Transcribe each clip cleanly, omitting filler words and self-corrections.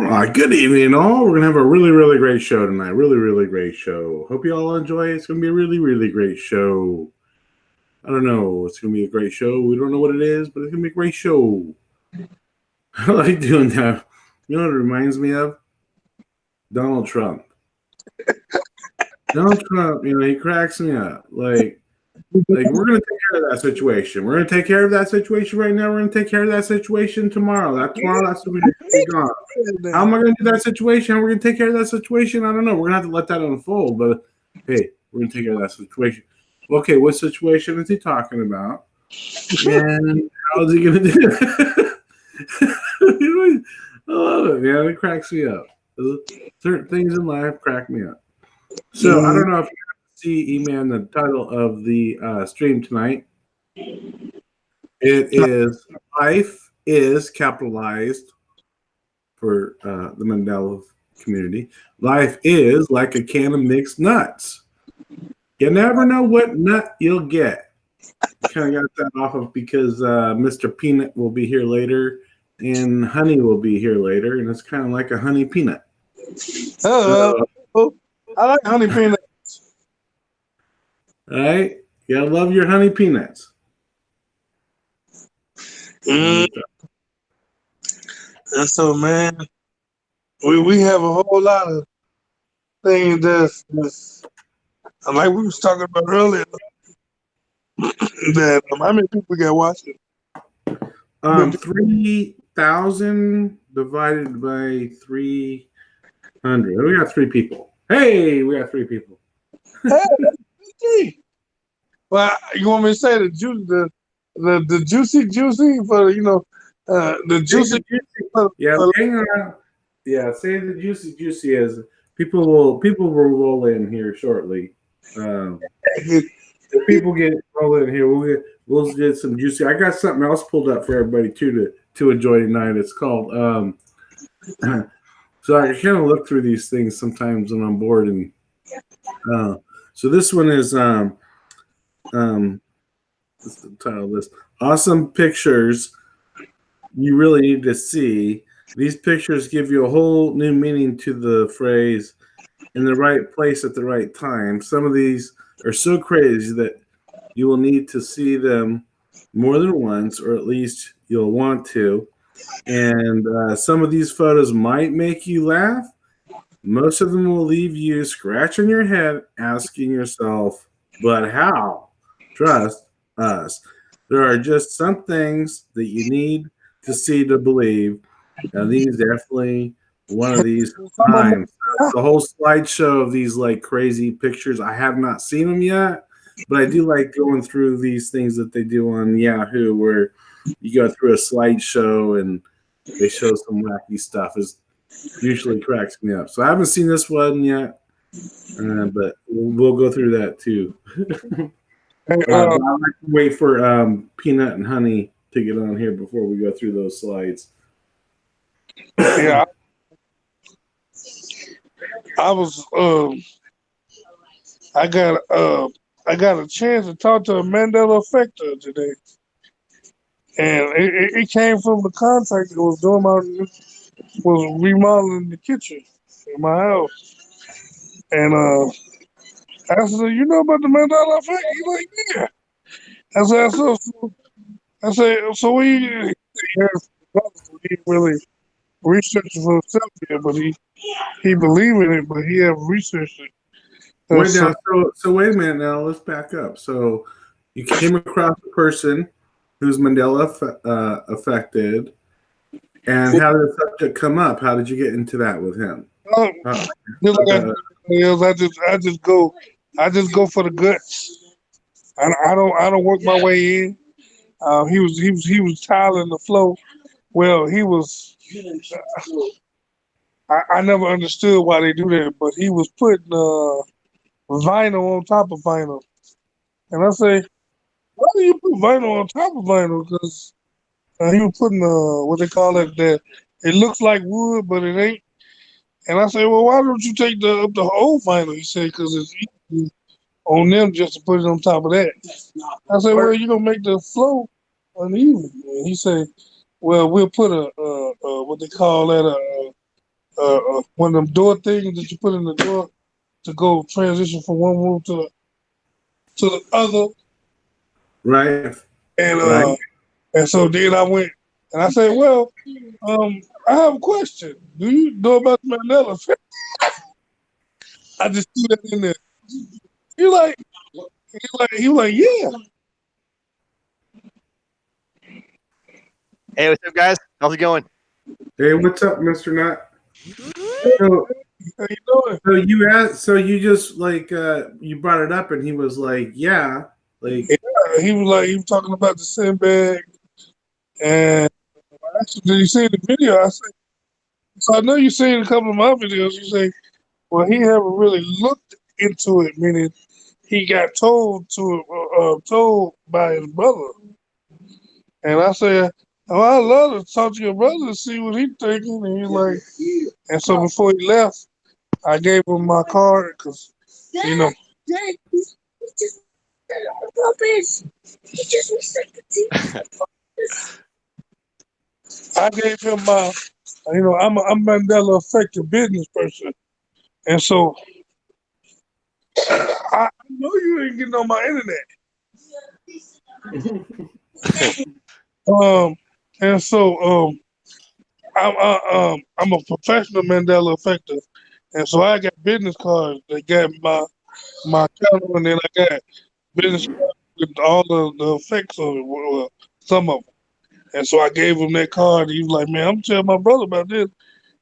Good evening, all. We're going to have a really, really great show tonight. Really, really great show. Hope you all enjoy it. It's going to be a really, really great show. I don't know. It's going to be a great show. We don't know what it is, but it's going to be a great show. I like doing that. You know what it reminds me of? Donald Trump. Donald Trump, he cracks me up. Like we're going to take care of that situation. We're going to take care of that situation right now. We're going to take care of that situation tomorrow. That situation will be gone. How am I going to do that situation? How are we going to take care of that situation? I don't know. We're going to have to let that unfold. But, hey, we're going to take care of that situation. Okay, what situation is he talking about? And how is he going to do it? I love it, man. It cracks me up. Certain things in life crack me up. So, I don't know if you see, E-Man, the title of the stream tonight. It is Life is capitalized for the Mandela community. Life is like a can of mixed nuts. You never know what nut you'll get. Kind of got that off of because Mr. Peanut will be here later and Honey will be here later, and it's kind of like a honey peanut. I like honey peanuts. All right? You gotta love your honey peanuts. And so, man, we have a whole lot of things that's like we was talking about earlier. That how many people got watching? 3,000 divided by 300. We got 3 people. Hey, we got 3 people. Hey, well, you want me to say the juicy for the juicy. Hang on. Yeah, say the juicy as people will roll in here shortly. If people get roll in here, we'll get some juicy. I got something else pulled up for everybody too to enjoy tonight. It's called so I kind of look through these things sometimes when I'm bored, and so this one is what's the title of this? Awesome pictures you really need to see. These pictures give you a whole new meaning to the phrase in the right place at the right time. Some of these are so crazy that you will need to see them more than once, or at least you'll want to. And some of these photos might make you laugh. Most of them will leave you scratching your head, asking yourself, but how? Trust us. There are just some things that you need to see to believe. And these definitely one of these times. The whole slideshow of these like crazy pictures. I have not seen them yet, but I do like going through these things that they do on Yahoo, where you go through a slideshow and they show some wacky stuff. It usually cracks me up. So I haven't seen this one yet, but we'll go through that too. I like to wait for Peanut and Honey to get on here before we go through those slides. Yeah, I was I got a chance to talk to a Mandela Effector today, and it came from the contract that was doing was remodeling the kitchen in my house, and I said, you know about the Mandela Effect? He's like, yeah. I said, so we didn't really research it for himself yet, but he believed in it, but he have researched it. Wait now, so wait a minute now. Let's back up. So you came across a person who's Mandela affected, and how did the subject come up? How did you get into that with him? I just go for the guts. I don't work my way in. He was tiling the flow. Well, he was. I never understood why they do that, but he was putting vinyl on top of vinyl, and I say, why do you put vinyl on top of vinyl? Because he was putting what they call it, that it looks like wood, but it ain't. And I say, well, why don't you take the whole vinyl? He said, because it's easy on them just to put it on top of that. I said, well, you're gonna make the flow uneven. And he said, well, we'll put a what they call that one of them door things that you put in the door to go transition from one room to the other. Right. And Right. and so then I went and I said, well, I have a question. Do you know about the Mandela effect? I just threw that in there. He like, he was like, yeah. Hey, what's up, guys? How's it going? Hey, what's up, Mr. Nut? So, How you doing? so you asked, so you just like you brought it up, and he was like, "Yeah, like He was talking about the sandbag, and I asked him, did you see the video? I said, so I know you seen a couple of my videos. You say, well, he haven't really looked into it, meaning he got told by his brother. And I said, oh, I love to talk to your brother and see what he's thinking. And he's like, and so before he left, I gave him my card because, you know. Dad, he just rubbish. He just recycled it. I gave him my, I'm a Mandela effective business person. And so I know you ain't getting on my internet. And so I'm a professional Mandela effective. And so I got business cards that got my channel, and then I got business cards with all the effects of it, well, some of them. And so I gave him that card. He was like, man, I'm telling my brother about this,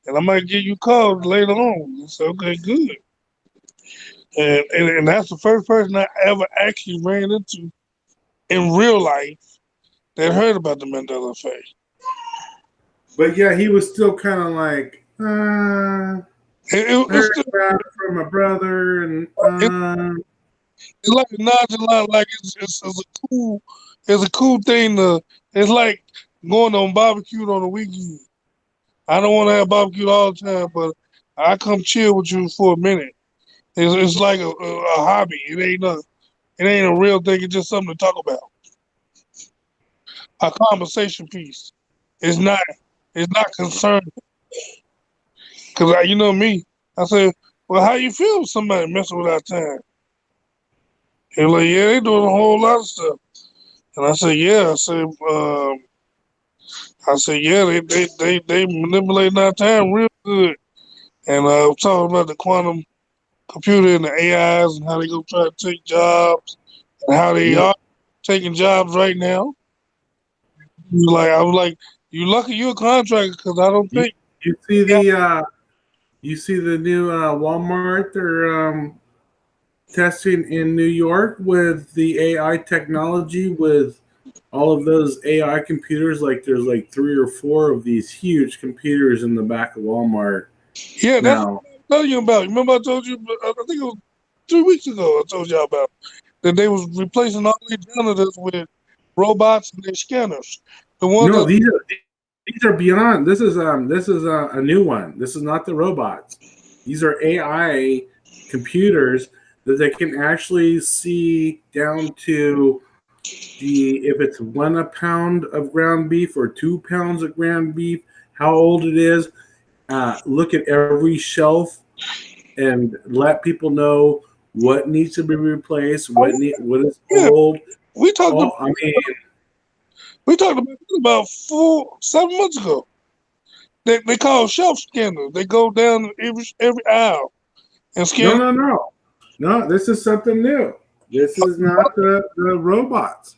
and I might give you a call later on. I said, okay, good. And that's the first person I ever actually ran into in real life that heard about the Mandela effect. But yeah, he was still kind of like, It was heard about it from my brother, and it's like a nonchalant, like it's a cool thing to. It's like going on barbecue on the weekend. I don't want to have barbecue all the time, but I come chill with you for a minute. It's like a hobby. It ain't a real thing. It's just something to talk about. A conversation piece. It's not concerning. Cause you know me. I said, well, how you feel with somebody messing with our time? They're like, yeah, they doing a whole lot of stuff. And I said, yeah. I said, yeah, they manipulating our time real good. And I was talking about the quantum computer and the AIs and how they gonna try to take jobs and how they are taking jobs right now. I was like, you lucky you're a contractor because I don't think you see the new Walmart they're testing in New York with the AI technology with all of those AI computers. Like there's like 3 or 4 of these huge computers in the back of Walmart. yeah, that's Now, what I'm telling you about. Remember I told you, I think it was 2 weeks ago I told y'all about that they was replacing all these janitors with robots and their scanners. The ones no, that these are beyond. This is a new one. This is not the robots. These are AI computers that they can actually see down to if it's 1 a pound of ground beef or 2 pounds of ground beef, how old it is. Look at every shelf and let people know what needs to be replaced, what is yeah, old. we talked Oh, about I mean, this about 7 months ago. They call shelf scanners. They go down every aisle and scan. no. This is something new. This is not the robots.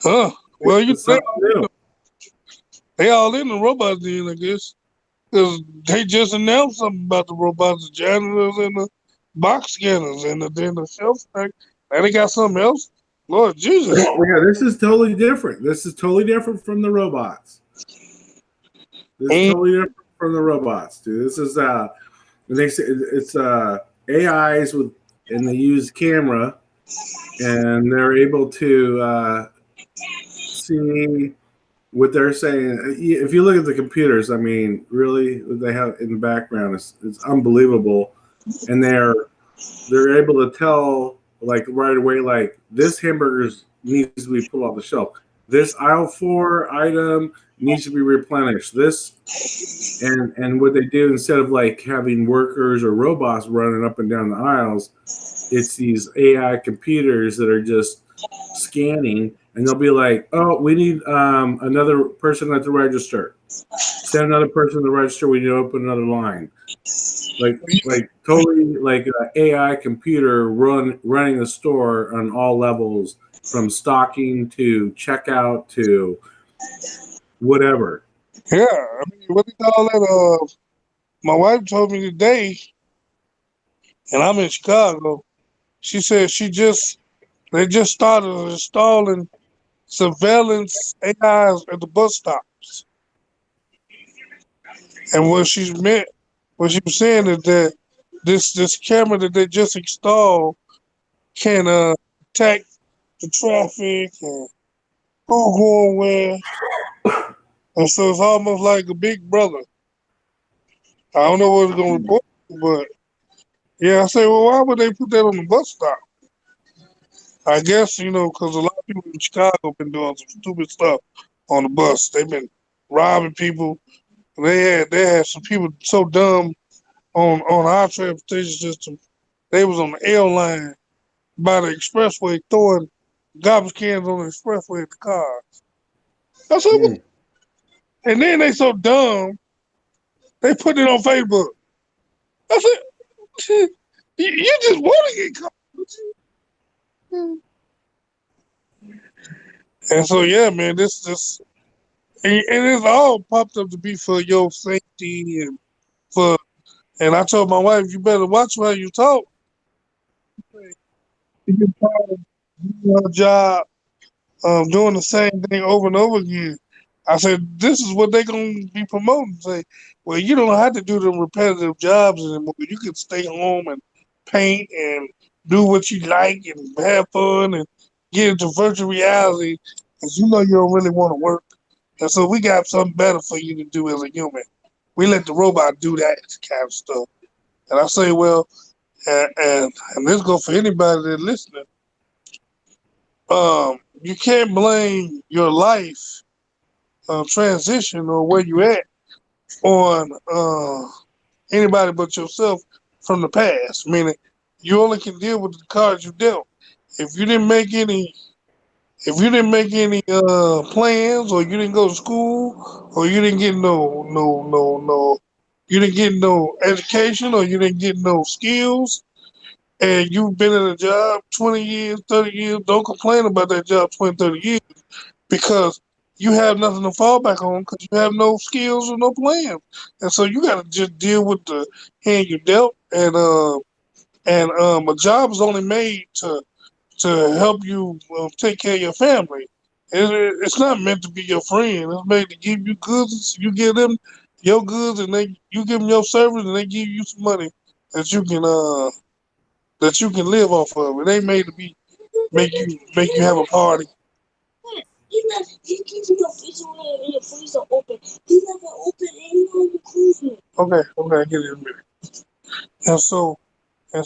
Huh? This Well, is something new. they all in the robots then, I guess. Because they just announced something about the robots, the janitors and the box scanners and then the shelf stack. Now they got something else. Lord Jesus. Yeah, this is totally different. This is totally different from the robots. This is totally different from the robots, dude. This is they say it's AIs with, and they use camera, and they're able to see what they're saying. If you look at the computers, I mean, really, what they have in the background is unbelievable, and they're able to tell like right away, like this hamburger needs to be pulled off the shelf. this aisle 4 item needs to be replenished. This and what they do, instead of like having workers or robots running up and down the aisles, it's these AI computers that are just scanning, and they'll be like, "Oh, we need another person at the register. Send another person to the register. We need to open another line." Like totally like an AI computer running the store on all levels, from stocking to checkout to whatever. Yeah, I mean, what do you call that? My wife told me today, and I'm in Chicago. She said they just started installing surveillance AIs at the bus stops, and what she was saying is that this camera that they just installed can detect the traffic and who going where, and so it's almost like a big brother. I don't know what it's gonna report, but yeah, I say, well, why would they put that on the bus stop? I guess because a lot of people in Chicago been doing some stupid stuff on the bus. They've been robbing people. They had some people so dumb on our transportation system. They was on the L line by the expressway throwing garbage cans on the expressway at the cars. I said, Hmm. and then they so dumb they put it on Facebook. I said, you just want to get caught. And so yeah, man, this and it's all popped up to be for your safety and for. And I told my wife, you better watch how you talk. You get tired of doing her job, doing the same thing over and over again. I said, this is what they're gonna be promoting. Say, well, you don't have to do the repetitive jobs anymore. You can stay home and paint and do what you like and have fun and get into virtual reality because you know you don't really want to work. And so we got something better for you to do as a human. We let the robot do that kind of stuff. And I say, well, and this go for anybody that's listening. You can't blame your life transition or where you at on anybody but yourself from the past. Meaning, you only can deal with the cards you dealt. If you didn't make any, if you didn't make any plans, or you didn't go to school, or you didn't get no, you didn't get no education, or you didn't get no skills, and you've been in a job 20 years, 30 years, don't complain about that job 20, 30 years because you have nothing to fall back on because you have no skills or no plan. And so you got to just deal with the hand you dealt. And a job is only made to help you take care of your family. It's not meant to be your friend. It's made to give you goods. You give them your goods, and you give them your service, and they give you some money that you can live off of. It ain't made to be make you have a party. He's not. He's keeping your freezer and your freezer open. He's not gonna open any of the cruising. Okay, I get it in a minute. And so I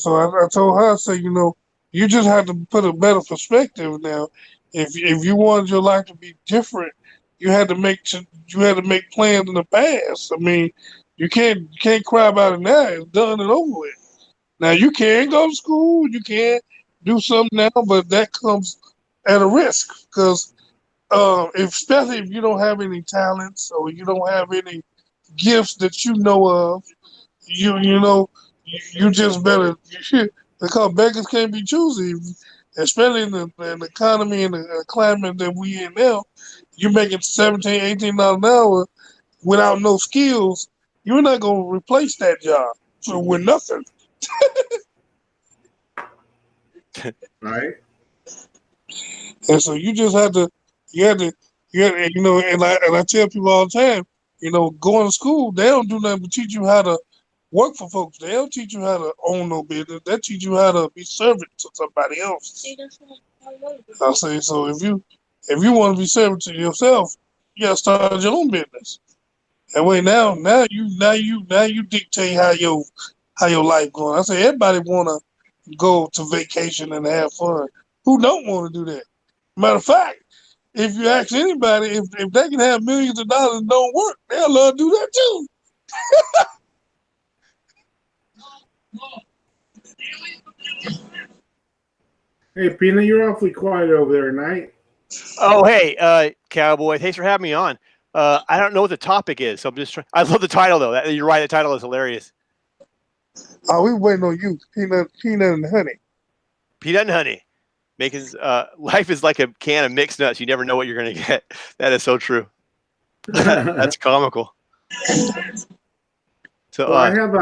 told her, I said, you just have to put a better perspective now. If you wanted your life to be different, you had to make plans in the past. I mean, you can't cry about it now. It's done and over with. Now you can go to school, you can do something now, but that comes at a risk because especially if you don't have any talents or you don't have any gifts that you know of, you just better. Because beggars can't be choosy, especially in the economy and the climate that we in now. You making 17, $18 an hour without no skills, you're not gonna replace that job with nothing. Right? And so you just have to, you have to, and I tell people all the time, going to school, they don't do nothing but teach you how to work for folks. They don't teach you how to own no business. They teach you how to be servant to somebody else. See, that's what I love. I say, so if you want to be servant to yourself, you gotta start your own business. And wait, now you dictate how your life going. I say everybody wanna go to vacation and have fun. Who don't want to do that? Matter of fact, if you ask anybody, if they can have millions of dollars and don't work, they'll love to do that too. Hey, Peanut, you're awfully quiet over there tonight. Oh, hey, Cowboy. Thanks for having me on. I don't know what the topic is, so I'm just trying. I love the title, though. You're right. The title is hilarious. Oh, we waiting on you, peanut and honey. Peanut and honey. Making life is like a can of mixed nuts. You never know what you're going to get. That is so true. That's comical. So Well,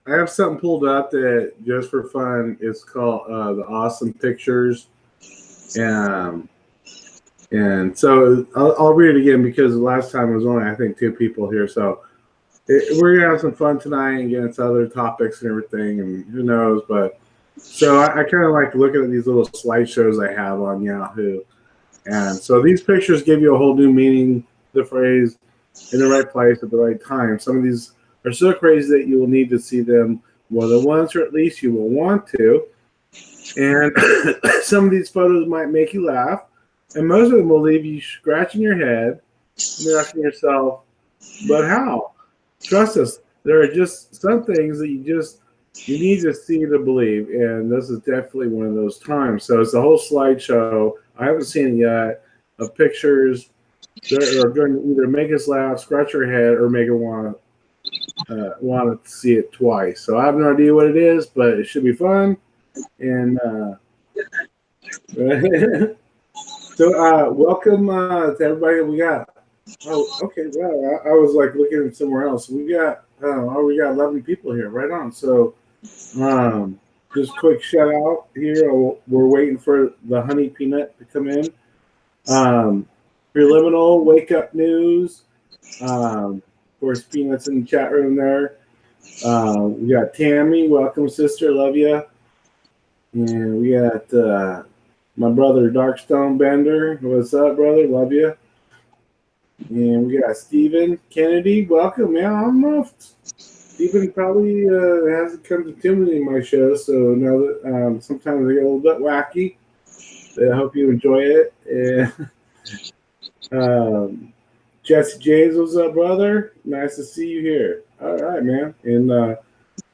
I have something pulled up that just for fun. It's called the Awesome Pictures, and so I'll read it again because the last time it was only I think 2 people here. So we're gonna have some fun tonight and get into other topics and everything, and who knows. But so I kind of like looking at these little slideshows I have on Yahoo, and so these pictures give you a whole new meaning. The phrase in the right place at the right time. Some of these are so crazy that you will need to see them more than once, or at least you will want to. And some of these photos might make you laugh, and most of them will leave you scratching your head and asking yourself, but how? Trust us, there are just some things that you need to see to believe, and this is definitely one of those times. So it's a whole slideshow. I haven't seen it yet of pictures that are going to either make us laugh, scratch our head, or make us want to see it twice. So I have no idea what it is, but it should be fun. And so welcome to everybody that we got. Oh, okay. Well, I was like looking at somewhere else. We got 11 people here. Right on. So just quick shout out here. We're waiting for the honey peanut to come in. Preliminal wake up news. Of course, Peanut's in the chat room there. We got Tammy. Welcome, sister. Love you. And we got my brother, Darkstone Bender. What's up, brother? Love you. And we got Stephen Kennedy. Welcome, man. I don't know if Stephen probably hasn't come to too many of my shows, so now that sometimes they get a little bit wacky. I hope you enjoy it. And Jesse James, what's up, brother? Nice to see you here. All right, man. And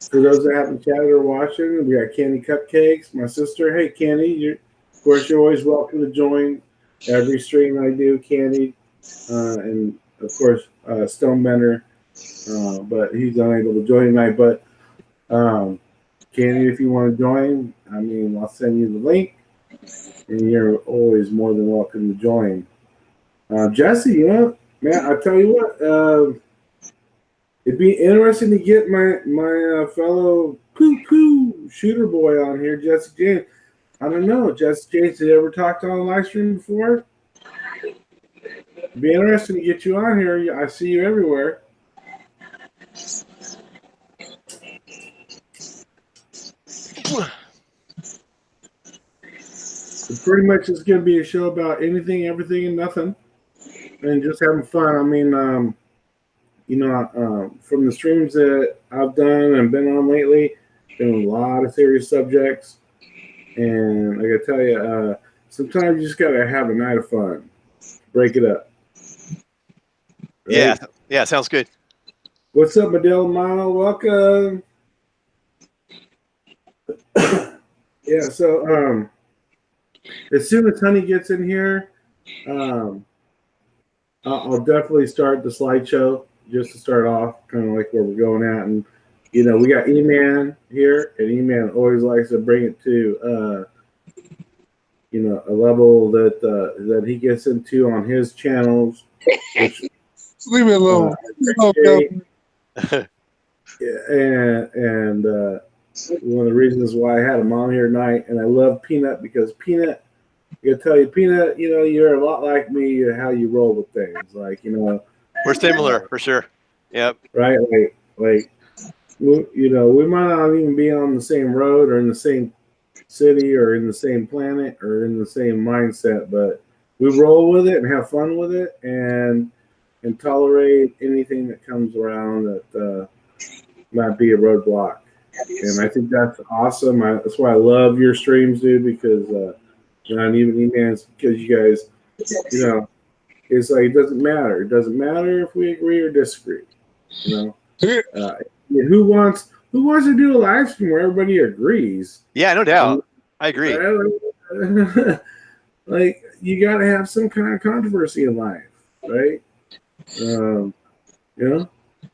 for those that haven't chatted or watching, we got Candy Cupcakes, my sister. Hey, Candy, of course, you're always welcome to join every stream I do, Candy. And, of course, Stonebender, but he's unable to join tonight. But, Candy, if you want to join, I mean, I'll send you the link, and you're always more than welcome to join. Jesse, you know, man, I tell you what, it'd be interesting to get my fellow poo shooter boy on here, Jesse James. I don't know, Jesse James, did you ever talk on a live stream before? It'd be interesting to get you on here. I see you everywhere. So pretty much it's going to be a show about anything, everything, and nothing. And just having fun. I mean, from the streams that I've done and been on lately, been a lot of serious subjects. And I gotta tell you, sometimes you just gotta have a night of fun. Break it up. Right? Yeah, sounds good. What's up, Medell Mile? Welcome. Yeah, so as soon as Honey gets in here, I'll definitely start the slideshow just to start off, kind of like where we're going at. And, you know, we got E-Man here, and E-Man always likes to bring it to, a level that he gets into on his channels. Which, leave me alone. And one of the reasons why I had him on here tonight, and I love Peanut because Peanut, I gotta tell you, Peanut, you know, you're a lot like me, how you roll with things. Like, you know, we're similar for sure. Yep. Right. Like, you know, we might not even be on the same road or in the same city or in the same planet or in the same mindset, but we roll with it and have fun with it and tolerate anything that comes around that might be a roadblock. And I think that's awesome. That's why I love your streams, dude, because not even E-Man's, because you guys, it's like it doesn't matter. It doesn't matter if we agree or disagree. Who wants to do a live stream where everybody agrees? Yeah, no doubt. I agree. Like you got to have some kind of controversy in life, right?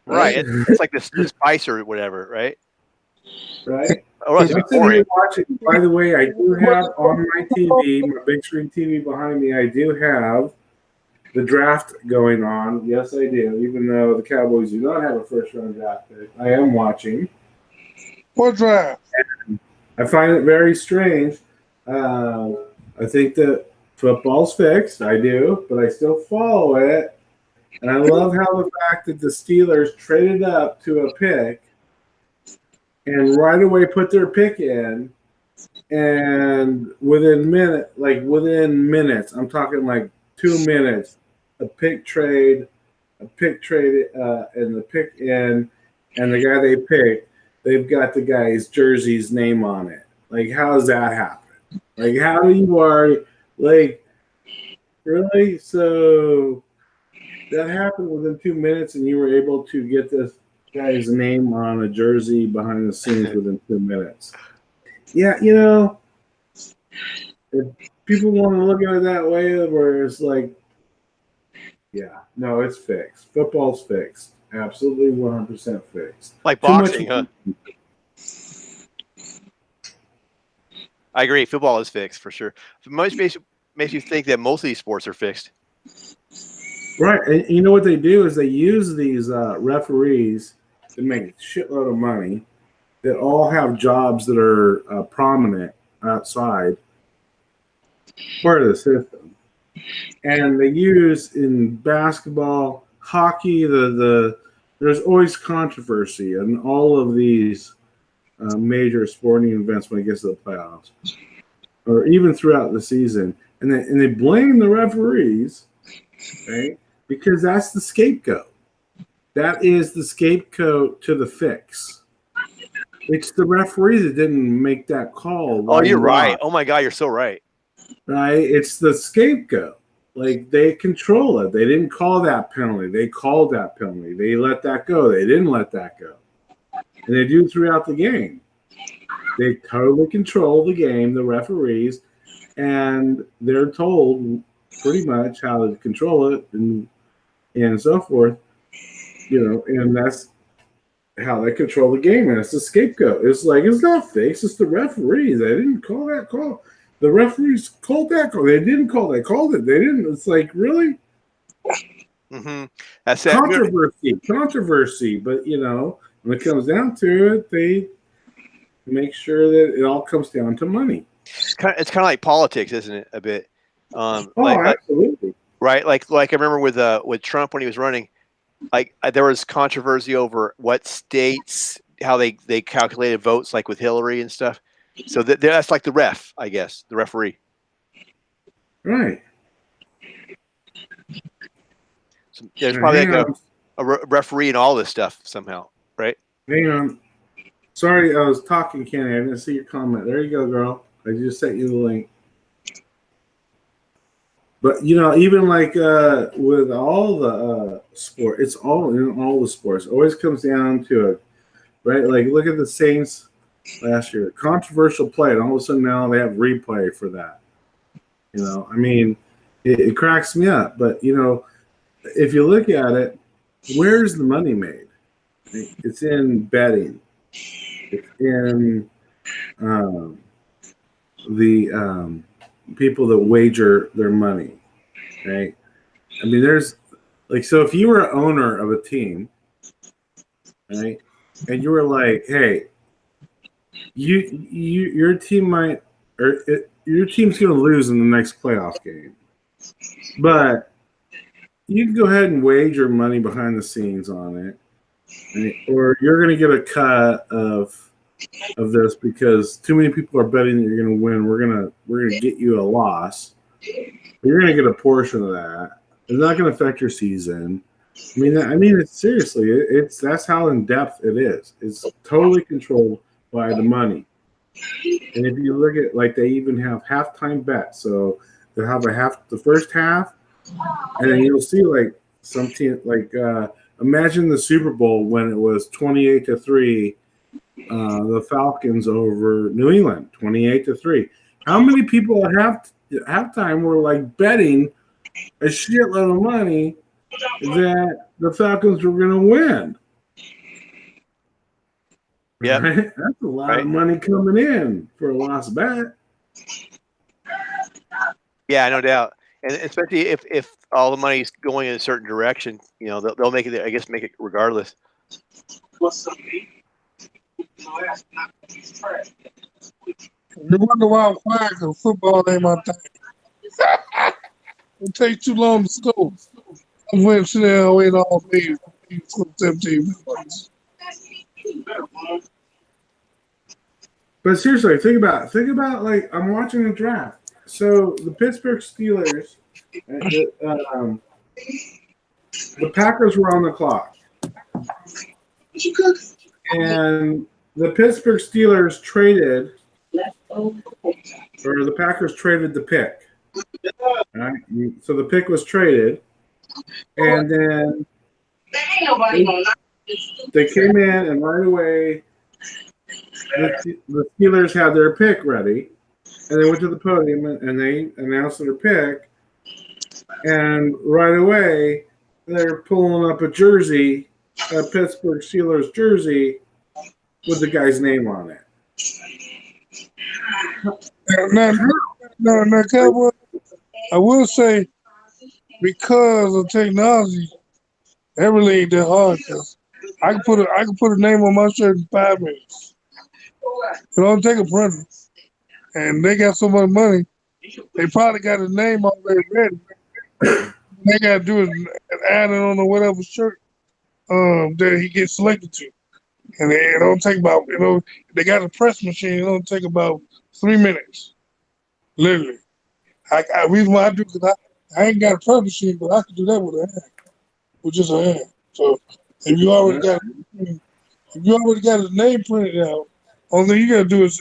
Right. It's like the spice or whatever, right? Right. Or else I'm it's sitting boring. here watching. By the way, I do have on my TV, my big screen TV behind me, I do have the draft going on. Yes, I do. Even though the Cowboys do not have a first-round draft pick, I am watching. What draft? I find it very strange. I think that football's fixed. I do, but I still follow it. And I love how the fact that the Steelers traded up to a pick and right away put their pick in, and within minutes, I'm talking like 2 minutes, a pick trade, and the pick in, and the guy they picked, they've got the guy's jersey's name on it. Like, how does that happen? Like, how do you already, like, really? So that happened within 2 minutes, and you were able to get this guy's name on a jersey behind the scenes within 2 minutes. Yeah, if people want to look at it that way, where it's like, yeah, no, it's fixed. Football's fixed. Absolutely 100% fixed. Like boxing, huh? I agree. Football is fixed for sure. Most makes you think that most of these sports are fixed. Right. And you know what they do is they use these referees to make a shitload of money that all have jobs that are prominent outside part of the system. And they use in basketball, hockey, there's always controversy in all of these major sporting events when it gets to the playoffs, or even throughout the season. And they blame the referees, right? Because that's the scapegoat. That is the scapegoat to the fix. It's the referees that didn't make that call. Oh, you're right. Oh my God, you're so right. Right? It's the scapegoat. Like, they control it. They didn't call that penalty. They called that penalty. They let that go. They didn't let that go. And they do throughout the game. They totally control the game, the referees, and they're told pretty much how to control it and so forth. And that's how they control the game, and it's the scapegoat. It's like, it's not fixed. It's the referees. They didn't call that call. The referees called that call. They didn't call that. Called it. They didn't. It's like, really? Mm-hmm. That's Controversy. But, when it comes down to it, they make sure that it all comes down to money. It's kind of like politics, isn't it? A bit. Absolutely. Right. Like I remember with Trump when he was running, there was controversy over what states, how they calculated votes, like with Hillary and stuff. So that's like the ref, I guess, the referee. Right. So there's probably like a referee in all this stuff somehow, right? Hang on. Sorry, I was talking, Kenny. I didn't see your comment. There you go, girl. I just sent you the link. But, even like with all the sport, it's all in all the sports. It always comes down to it, right? Like, look at the Saints last year. Controversial play, and all of a sudden now they have replay for that. I mean, it cracks me up. But, if you look at it, where's the money made? It's in betting. It's in the people that wager their money, right? I mean, there's so if you were an owner of a team, right, and you were like, hey, your team might, or your team's going to lose in the next playoff game, but you can go ahead and wager money behind the scenes on it, right? Or you're going to get a cut of this because too many people are betting that you're going to win. We're gonna get you a loss. You're going to get a portion of that. It's not going to affect your season. I mean, it's seriously. That's how in depth it is. It's totally controlled by the money. And if you look at, like, they even have halftime bets. So they'll have the first half, and then you'll see like some team, like imagine the Super Bowl when it was 28-3, the Falcons over New England, 28-3. How many people at halftime were like betting a shitload of money that the Falcons were going to win? Yeah. Right? That's a lot of money coming in for a lost bet. Yeah, no doubt. And especially if all the money's going in a certain direction, you know, they'll make it. I guess make it regardless. You wonder why I'm quiet, because football ain't my thing. It takes too long to score. I went sit there and wait all day for 17 minutes. But seriously, think about like I'm watching the draft. So the Pittsburgh Steelers, the Packers were on the clock, and the Pittsburgh Steelers traded, or the Packers traded the pick. Right? So the pick was traded, and then they came in, and right away the Steelers had their pick ready, and they went to the podium and they announced their pick, and right away they're pulling up a jersey, a Pittsburgh Steelers jersey with the guy's name on it. Now, Cowboy, I will say, because of technology, that really ain't that hard. Cause I can put a name on my shirt in 5 minutes. It don't take a printer, and they got so much money, they probably got his name already ready. They gotta do is add it on to whatever shirt that he gets selected to, and it don't take about they got a press machine. It don't take about 3 minutes, literally. Reason why I do because I ain't got a press machine, but I can do that with a hand, with just a hand. So if you already got his name printed out, only thing you gotta do is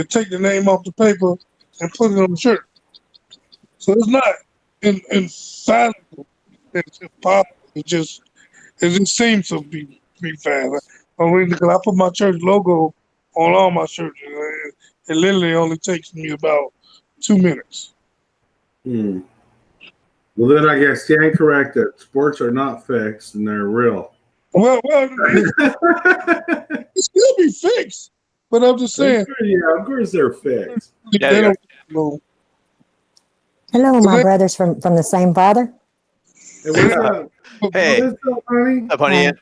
take the name off the paper and put it on the shirt. So it's not infallible. It's impossible. It just seems to be fast. Only because I put my church logo on all my shirts. It literally only takes me about 2 minutes. Well, then I guess you ain't correct that sports are not fixed and they're real. Well, it still be fixed, but I'm just saying. Yeah, of course they're fixed. They don't know. Hello, my brothers from the same father. Hey, what's up? Hey. What's up, honey? Up, honey. Ann?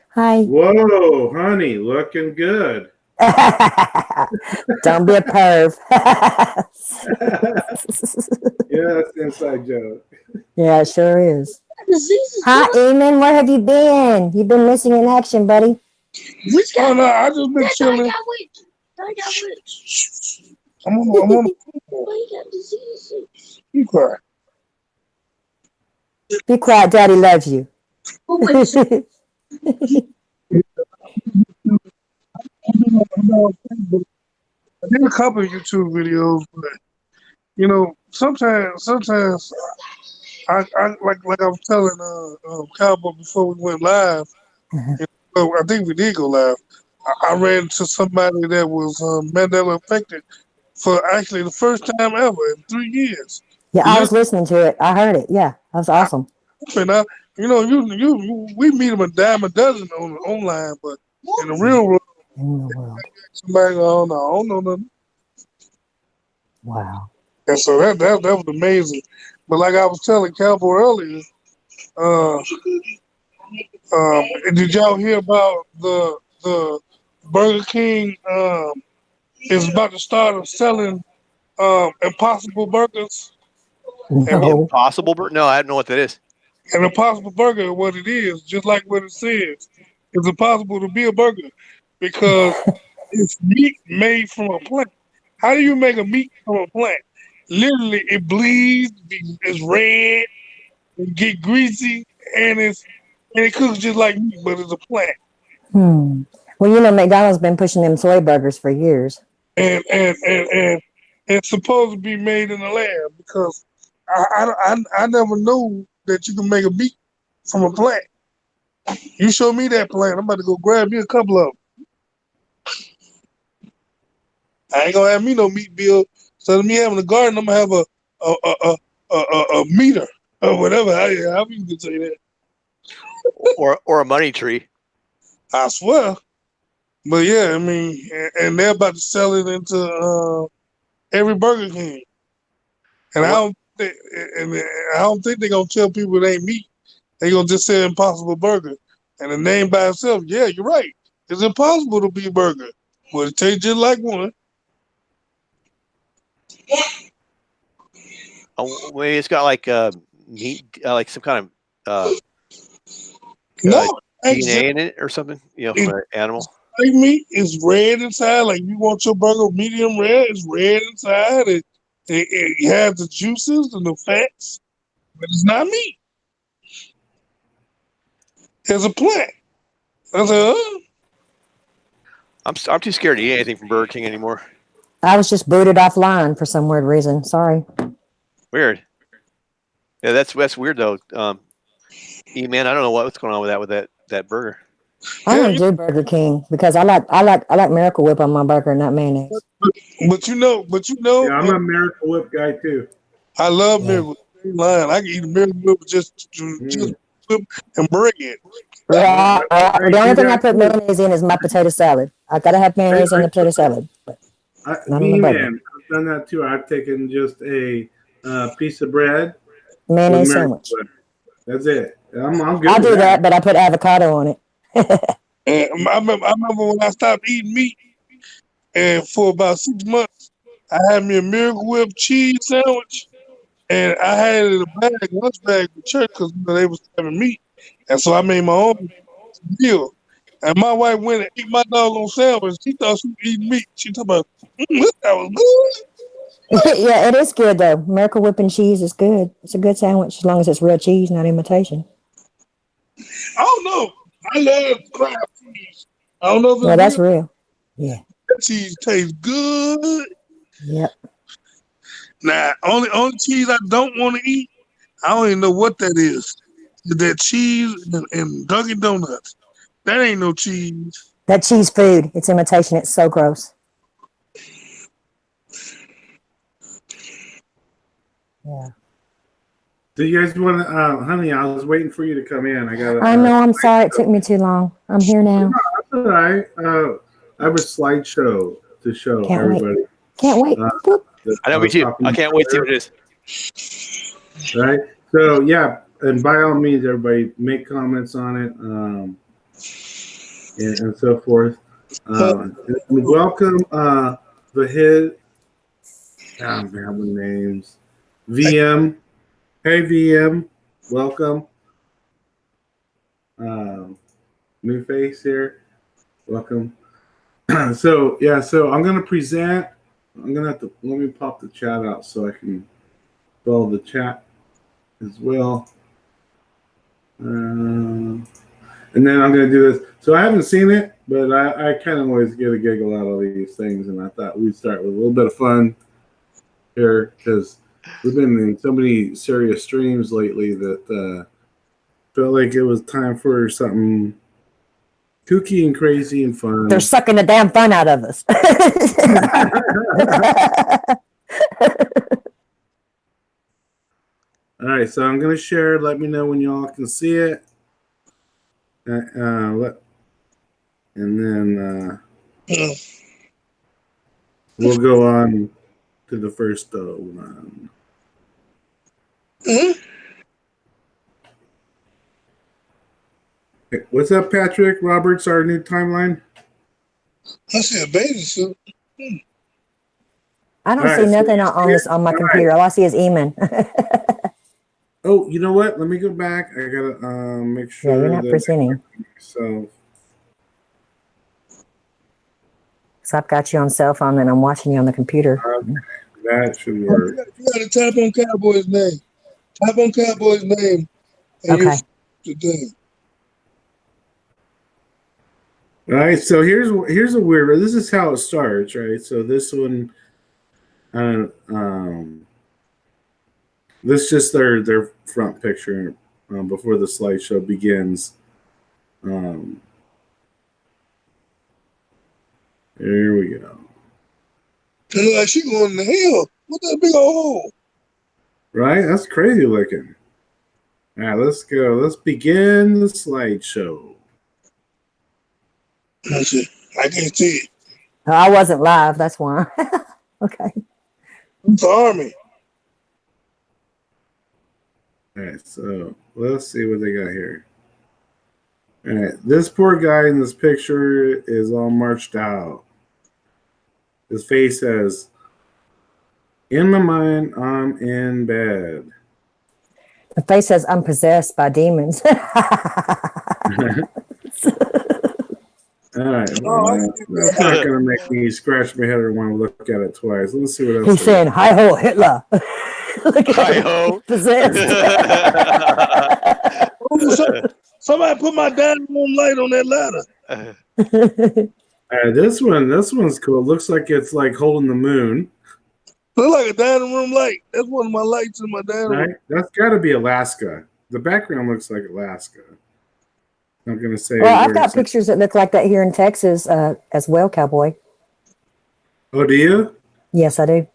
Hi. Whoa, honey, looking good. Don't be a perv. Yeah, that's the inside joke. Yeah, it sure is. Hi, Eamon. Where have you been? You've been missing in action, buddy. Oh, no, I just been chilling. I'm on. You quiet. Be quiet. Daddy loves you. I did a couple of YouTube videos, but sometimes I like I was telling Cowboy before we went live. I think we did go live. I ran into somebody that was Mandela affected for actually the first time ever in 3 years. Yeah, I was listening to it. I heard it. Yeah, that was awesome. And we meet them a dime a dozen online, but in the real world, somebody I don't know nothing. Wow. And so that was amazing. But like I was telling Cowboy earlier, did y'all hear about the Burger King is about to start selling Impossible Burgers? No. Impossible Burger? No, I don't know what that is. An Impossible Burger, what it is, just like what it says, it's impossible to be a burger because it's meat made from a plant. How do you make a meat from a plant? Literally, it bleeds, it's red, it get greasy, and it cooks just like meat, but it's a plant. Well, you know, McDonald's been pushing them soy burgers for years. and it's supposed to be made in the lab because I never knew that you can make a meat from a plant. You show me that plant, I'm about to go grab me a couple of them. I ain't gonna have me no meat bill. So me having a garden, I'm gonna have a meter or whatever. How you can say that? or a money tree. I swear. But yeah, I mean, and they're about to sell it into every Burger King. And I don't think they're gonna tell people it ain't meat. They gonna just say Impossible Burger. And the name by itself, yeah, you're right. It's impossible to be a burger. But it tastes just like one. Oh, maybe it's got like meat, like some kind of No, DNA in it or something. You know, from an animal. like meat is red inside. Like you want your burger medium rare, it's red inside. It has the juices and the fats, but it's not meat. It's a plant. I said, I'm too scared to eat anything from Burger King anymore. I was just booted offline for some weird reason. Sorry. Weird. Yeah, that's weird though. Man, I don't know what's going on with that burger. I don't do Burger King because I like Miracle Whip on my burger, not mayonnaise. but you know, Yeah, I'm a Miracle Whip guy too. I love Miracle Whip. I can eat a Miracle Whip with just whip and bread. The only thing I put mayonnaise in is my potato salad. I gotta have mayonnaise in the potato salad. Not on the burger. Man, I've done that too. I've taken just a piece of bread, Mayonnaise with Miracle sandwich. Whip. That's it. I'm good. I with do that, but I put avocado on it. And I remember when I stopped eating meat, and for about 6 months, I had me a Miracle Whip cheese sandwich, and I had it in a bag, lunch bag for church because they was having meat, and so I made my own meal. And my wife went and ate my doggone sandwich. She thought she was eating meat. She talking about, that was good. Yeah, it is good though. Miracle Whip and cheese is good. It's a good sandwich as long as it's real cheese, not imitation. I don't know. I love Kraft cheese. I don't know if it's Well, that's real. Yeah. That cheese tastes good. Yep. Now, only cheese I don't want to eat, I don't even know what that is. That cheese and Dunkin' Donuts. That ain't no cheese. That cheese food, it's imitation. It's so gross. Yeah. Do you guys want to, honey? I was waiting for you to come in. I got. I know. I'm sorry. It took me too long. I'm here now. That's all right. I have a slideshow to show Can't wait. everybody. Can't wait. Boop. I know, me too. I can't wait to see what it is. Right. So yeah, and by all means, everybody make comments on it, and so forth. Welcome, the hit. I'm having names. VM. Hey VM, welcome. New face here. Welcome. So I'm gonna present. I'm gonna have to let me pop the chat out so I can follow the chat as well. And then I'm gonna do this. So I haven't seen it, but I kind of always get a giggle out of these things, and I thought we'd start with a little bit of fun here because we've been in so many serious streams lately that felt like it was time for something kooky and crazy and fun. They're sucking the damn fun out of us. All right, so I'm gonna share. Let me know when y'all can see it. And then we'll go on to the first one. Mm-hmm. Hey, what's up, Patrick Roberts? Our new timeline. I see a bathing suit. I don't All see right, so nothing on this on my all computer. All I see is Eamon. Oh, you know what? Let me go back. I gotta make sure. Yeah, you're not presenting. So So I've got you on cell phone and I'm watching you on the computer. that should work. You gotta tap on Cowboy's name. Tap on Cowboy's name. And Okay. today. All right, so here's a weird. This is how it starts, right? So this one, this is just their front picture before the slideshow begins. Here we go. It look like she going in the hell. What that big old hole? Right, that's crazy looking. All right, let's go. Let's begin the slideshow. That's it. I can't see it. I wasn't live. That's why. Okay. It's the army. All right, so let's see what they got here. All right, this poor guy in this picture is all marched out. His face says, "In my mind, I'm in bed." The face says, I'm possessed by demons. All right, that's not gonna make me scratch my head or want to look at it twice. Let's see what else. He's saying, "Hi ho, Hitler." Look at Hi-ho. him, possessed. Somebody put my dining room light on that ladder. This one's cool. Looks like it's like holding the moon. Look like a dining room light. That's one of my lights in my dining room. Right? That's got to be Alaska. The background looks like Alaska. I'm gonna say. Well, I've where got it's- pictures that look like that here in Texas as well, Cowboy. Oh, do you? Yes, I do.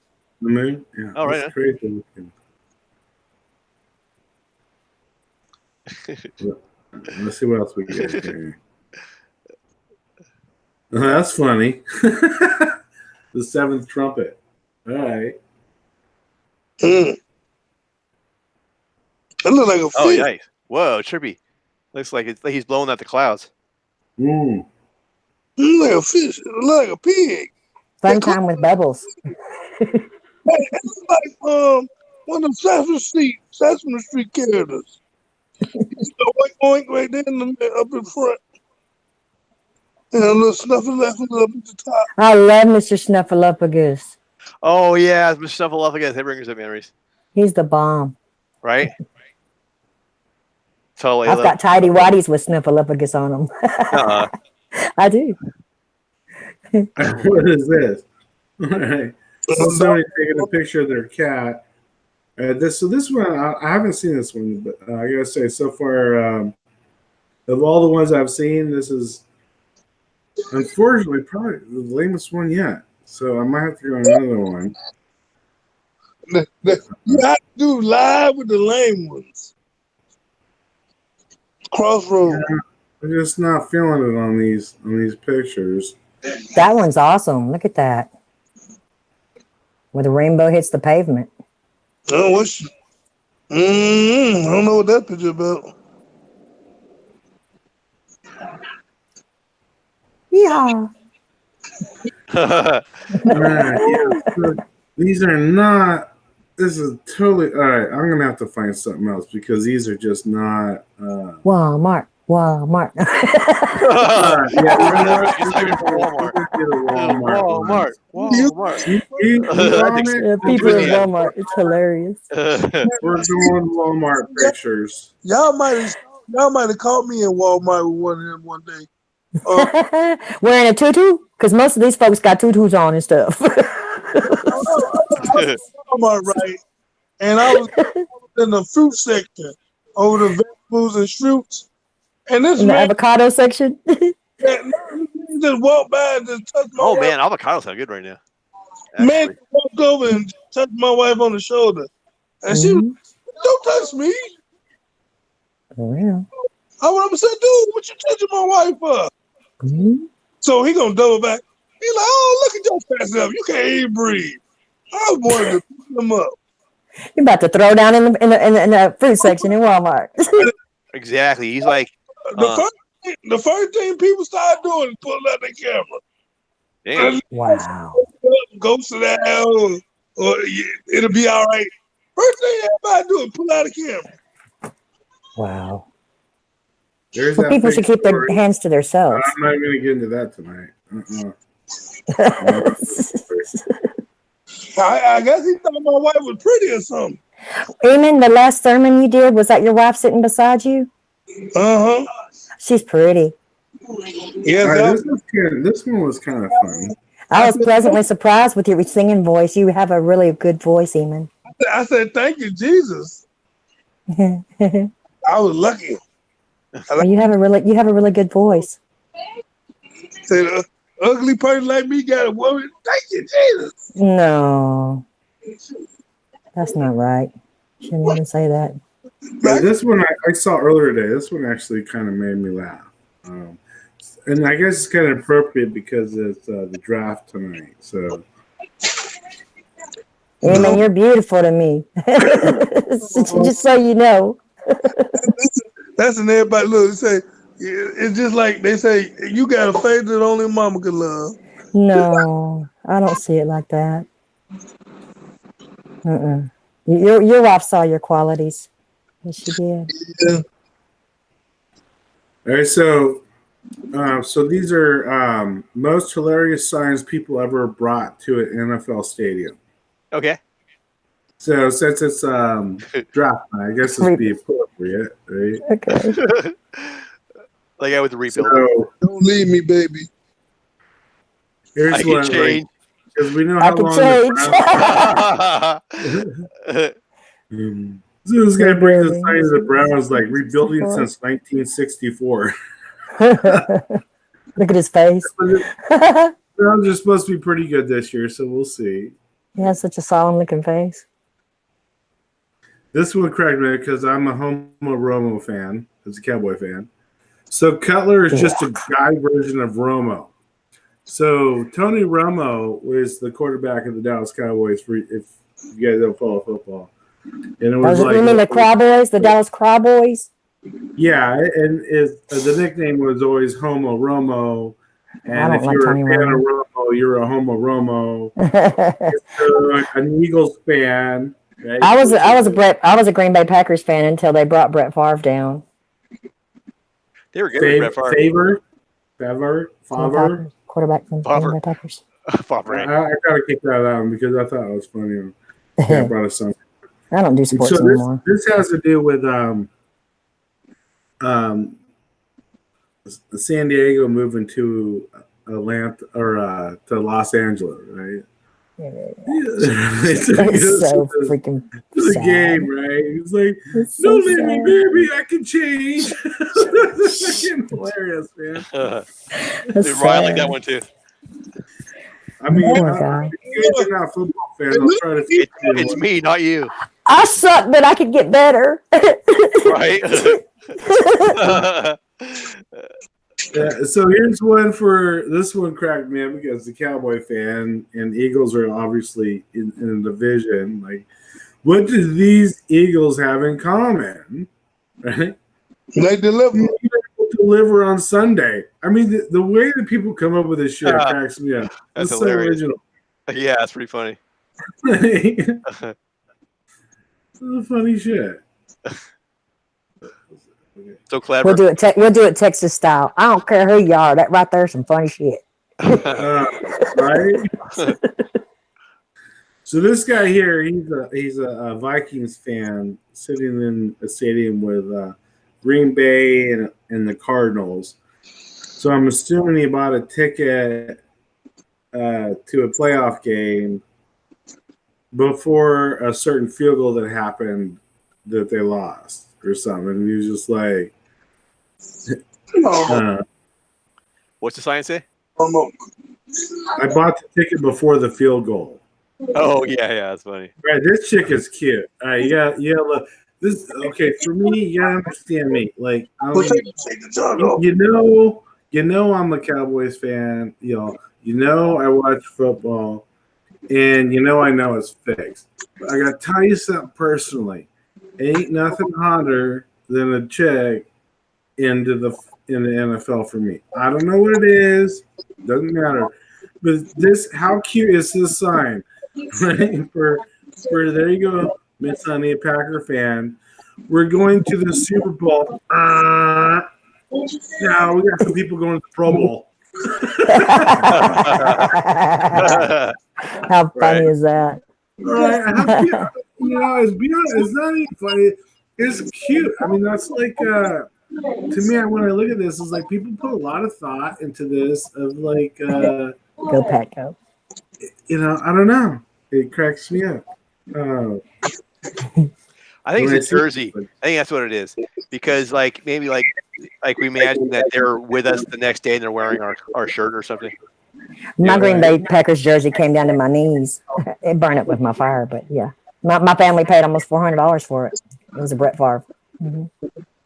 The moon? Yeah. Oh, right. That's crazy looking. Let's see what else we get here. That's funny. The seventh trumpet. All right. Mm. It look like a fish. Oh, yeah. Whoa, trippy. Looks like it's like he's blowing out the clouds. Mm. It look like a fish. It look like a pig. Fun time with Bubbles. It look like one of the Sesame Street characters. Oink oink right there up in front. And a little Snuffleupagus up at the top. I love Mr. Snuffleupagus. Oh, yeah. Mr. Snuffleupagus. That brings up memories. He's the bomb. Right? Totally. I've got tidy whities with Snuffleupagus on them. Uh-uh. I do. What is this? All right. So somebody taking a picture of their cat. This one I haven't seen this one, but I gotta say so far of all the ones I've seen, this is unfortunately probably the lamest one yet. So I might have to go on another one. You have to do live with the lame ones. Crossroads. Yeah, I'm just not feeling it on these pictures. That one's awesome. Look at that. Where the rainbow hits the pavement. Oh, what's I don't know what that picture about. Yeah. All right, yeah, so these are not. This is totally all right. I'm gonna have to find something else because these are just not. Walmart. Walmart. Yeah, you know what? It's like for Walmart. We're gonna get a Walmart. Walmart. Walmart. You on it? Yeah, people in Walmart. It's hilarious. We're doing Walmart pictures. Y'all might have caught me in Walmart with one of them one day. Wearing a tutu? Because most of these folks got tutus on and stuff. Walmart, right? And I was in the fruit section over the vegetables and fruits. And this In the man avocado section. just walked by and just touched my Oh, wife. man. Avocados sound good right now. Man Actually. walked over and touched my wife on the shoulder. And she was, don't touch me. Yeah. I would have said, dude, what you touching my wife for? Mhm. So he gonna double back. He like, oh, look at your fast up. You can't even breathe. I wanted to pick him up. You're about to throw down in the fruit section in Walmart. Exactly. He's like, The first thing people started doing is pulling out their camera. damn. Wow. Go sit down, or it'll be all right. First thing everybody do is pull out a camera. Wow. There's Well, that people big should keep their story. hands to themselves. I'm not going to get into that tonight. I guess he thought my wife was pretty or something. Eamon, the last sermon you did, was that your wife sitting beside you? Uh-huh. She's pretty. Yes, All right, sir. this one was kind of fun. I was pleasantly surprised with your singing voice. You have a really good voice, Eamon. I said, thank you, Jesus. you I was lucky. have a really good voice. Said, ugly person like me got a woman. Thank you, Jesus. No, that's not right. Shouldn't even say that. This one I saw earlier today. This one actually kind of made me laugh. And I guess it's kind of appropriate because it's the draft tonight. So, Eamon, you're beautiful to me. Just so you know. That's an everybody look. Say, it's just like they say, you got a face that only mama can love. No, I don't see it like that. Your wife saw your qualities. Yes, she did. Yeah. all right. So these are most hilarious signs people ever brought to an NFL stadium. Okay. So since it's draft night, I guess it's be appropriate, right? Okay. Like I with the rebuild. So Don't leave me, baby. here's I one, can change. because we know I how can long change. So this guy brings the sign of the Browns like rebuilding since 1964. Look at his face. The Browns are supposed to be pretty good this year, so we'll see. He has such a solemn looking face. This one cracked me because I'm a Homo Romo fan, as a Cowboy fan. So Cutler is just a guy version of Romo. So Tony Romo was the quarterback of the Dallas Cowboys. If you guys don't follow football, and it was like, you mean the Cowboys, the Dallas Cowboys? yeah, and the nickname was always Homo Romo. And if like you're Tony a fan Romo. of Romo, you're a Homo Romo. So, an Eagles fan. Right? I was a Green Bay Packers fan until they brought Brett Favre down. They were good with Brett Favre. Favre. Quarterback from Green Bay Packers. Favre. I gotta kick that out because I thought it was funny. Yeah, brought us some. I don't do sports anymore. This has to do with San Diego moving to Atlanta or to Los Angeles, right? It's so freaking the sad. game, right? It's like, It's so don't leave me, sad. baby. I can change. It's fucking hilarious, man. That's Ryan like sad. that one too. I mean, Oh my God. if you guys are not football fans, I'll try to fit you in. It's me, not you. I suck, but I could get better. Right? Yeah, so here's one for this one cracked me up because the Cowboy fan and Eagles are obviously in a division. Like, what do these Eagles have in common? Right? They deliver. You don't deliver on Sunday. I mean, the way that people come up with this shit cracks me up. That's It's hilarious. so original. Yeah, that's pretty funny. This is funny shit. So clever. We'll do it Texas style. I don't care who you are. That right there's some funny shit. Right? So this guy here, he's a Vikings fan sitting in a stadium with Green Bay and the Cardinals. So I'm assuming he bought a ticket to a playoff game before a certain field goal that happened that they lost or something. And he was just like, What's the sign say? I bought the ticket before the field goal. Oh yeah, that's funny. Right, this chick is cute. All right, yeah. Look, this okay for me. You gotta understand me. Like, you know, I'm a Cowboys fan. You know, I watch football, and I know it's fixed. But I gotta tell you something personally. Ain't nothing hotter than a chick in the NFL for me. I don't know what it is. Doesn't matter. But how cute is this sign? Right? For there you go, Miss Honey, a Packer fan. We're going to the Super Bowl. Now we got some people going to the Pro Bowl. How funny is that? Right? How cute? It's not even funny. It's cute. I mean, that's like to me, when I look at this, is like people put a lot of thought into this. Of like, Go Pack, go. I don't know. It cracks me up. I think When it's I a see- jersey. I think that's what it is. Because like maybe like we imagine that they're with us the next day and they're wearing our shirt or something. My Yeah, Green right. Bay Packers jersey came down to my knees. It burned up with my fire, but yeah. My family paid almost $400 for it. It was a Brett Favre. Mhm.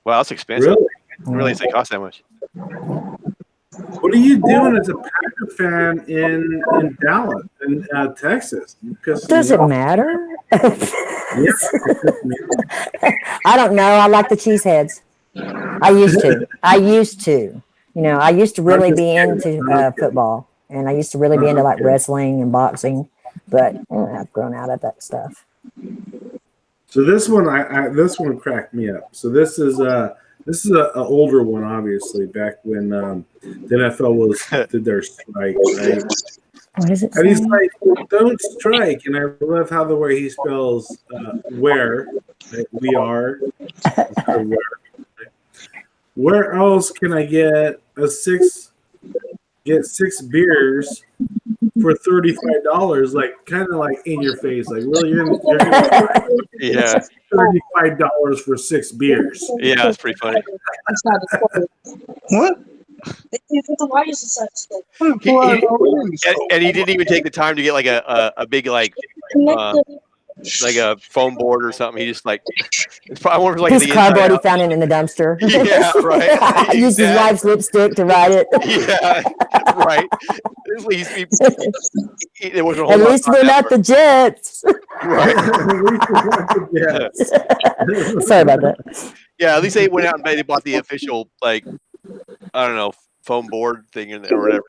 Wow, that's expensive. Really? Really, does it cost that much? What are you doing as a Packer fan in Dallas, in Texas? You pissing Does me it off. matter? Yeah, it pissed me off. I don't know. I like the cheeseheads. I used to. I used to really be into football, and I used to really be into like wrestling and boxing, but I've grown out of that stuff. So this one, this one cracked me up. So this is an older one, obviously, back when the NFL did their strike, right? What is it? And he's saying? like, "Don't strike," and I love how the way he spells "where." Right? We are. Where. Where else can I get six beers for $35? Like kind of like in your face, like really you're gonna Yeah. $35 for 6 beers. Yeah, that's pretty funny. Inside the store. What? They put the wires inside the store. What He- flies he- already in the store? And he didn't even take the time to get like a big like a foam board or something. He just like it's probably more like His the inside cardboard he out. found it in the dumpster. Yeah, right. Used his wife's lipstick to write it. Yeah, right. At least there wasn't a whole At lot least of we're time not the Jets. right. Yeah. Sorry about that. Yeah, at least they went out and they bought the official like I don't know foam board thing or whatever.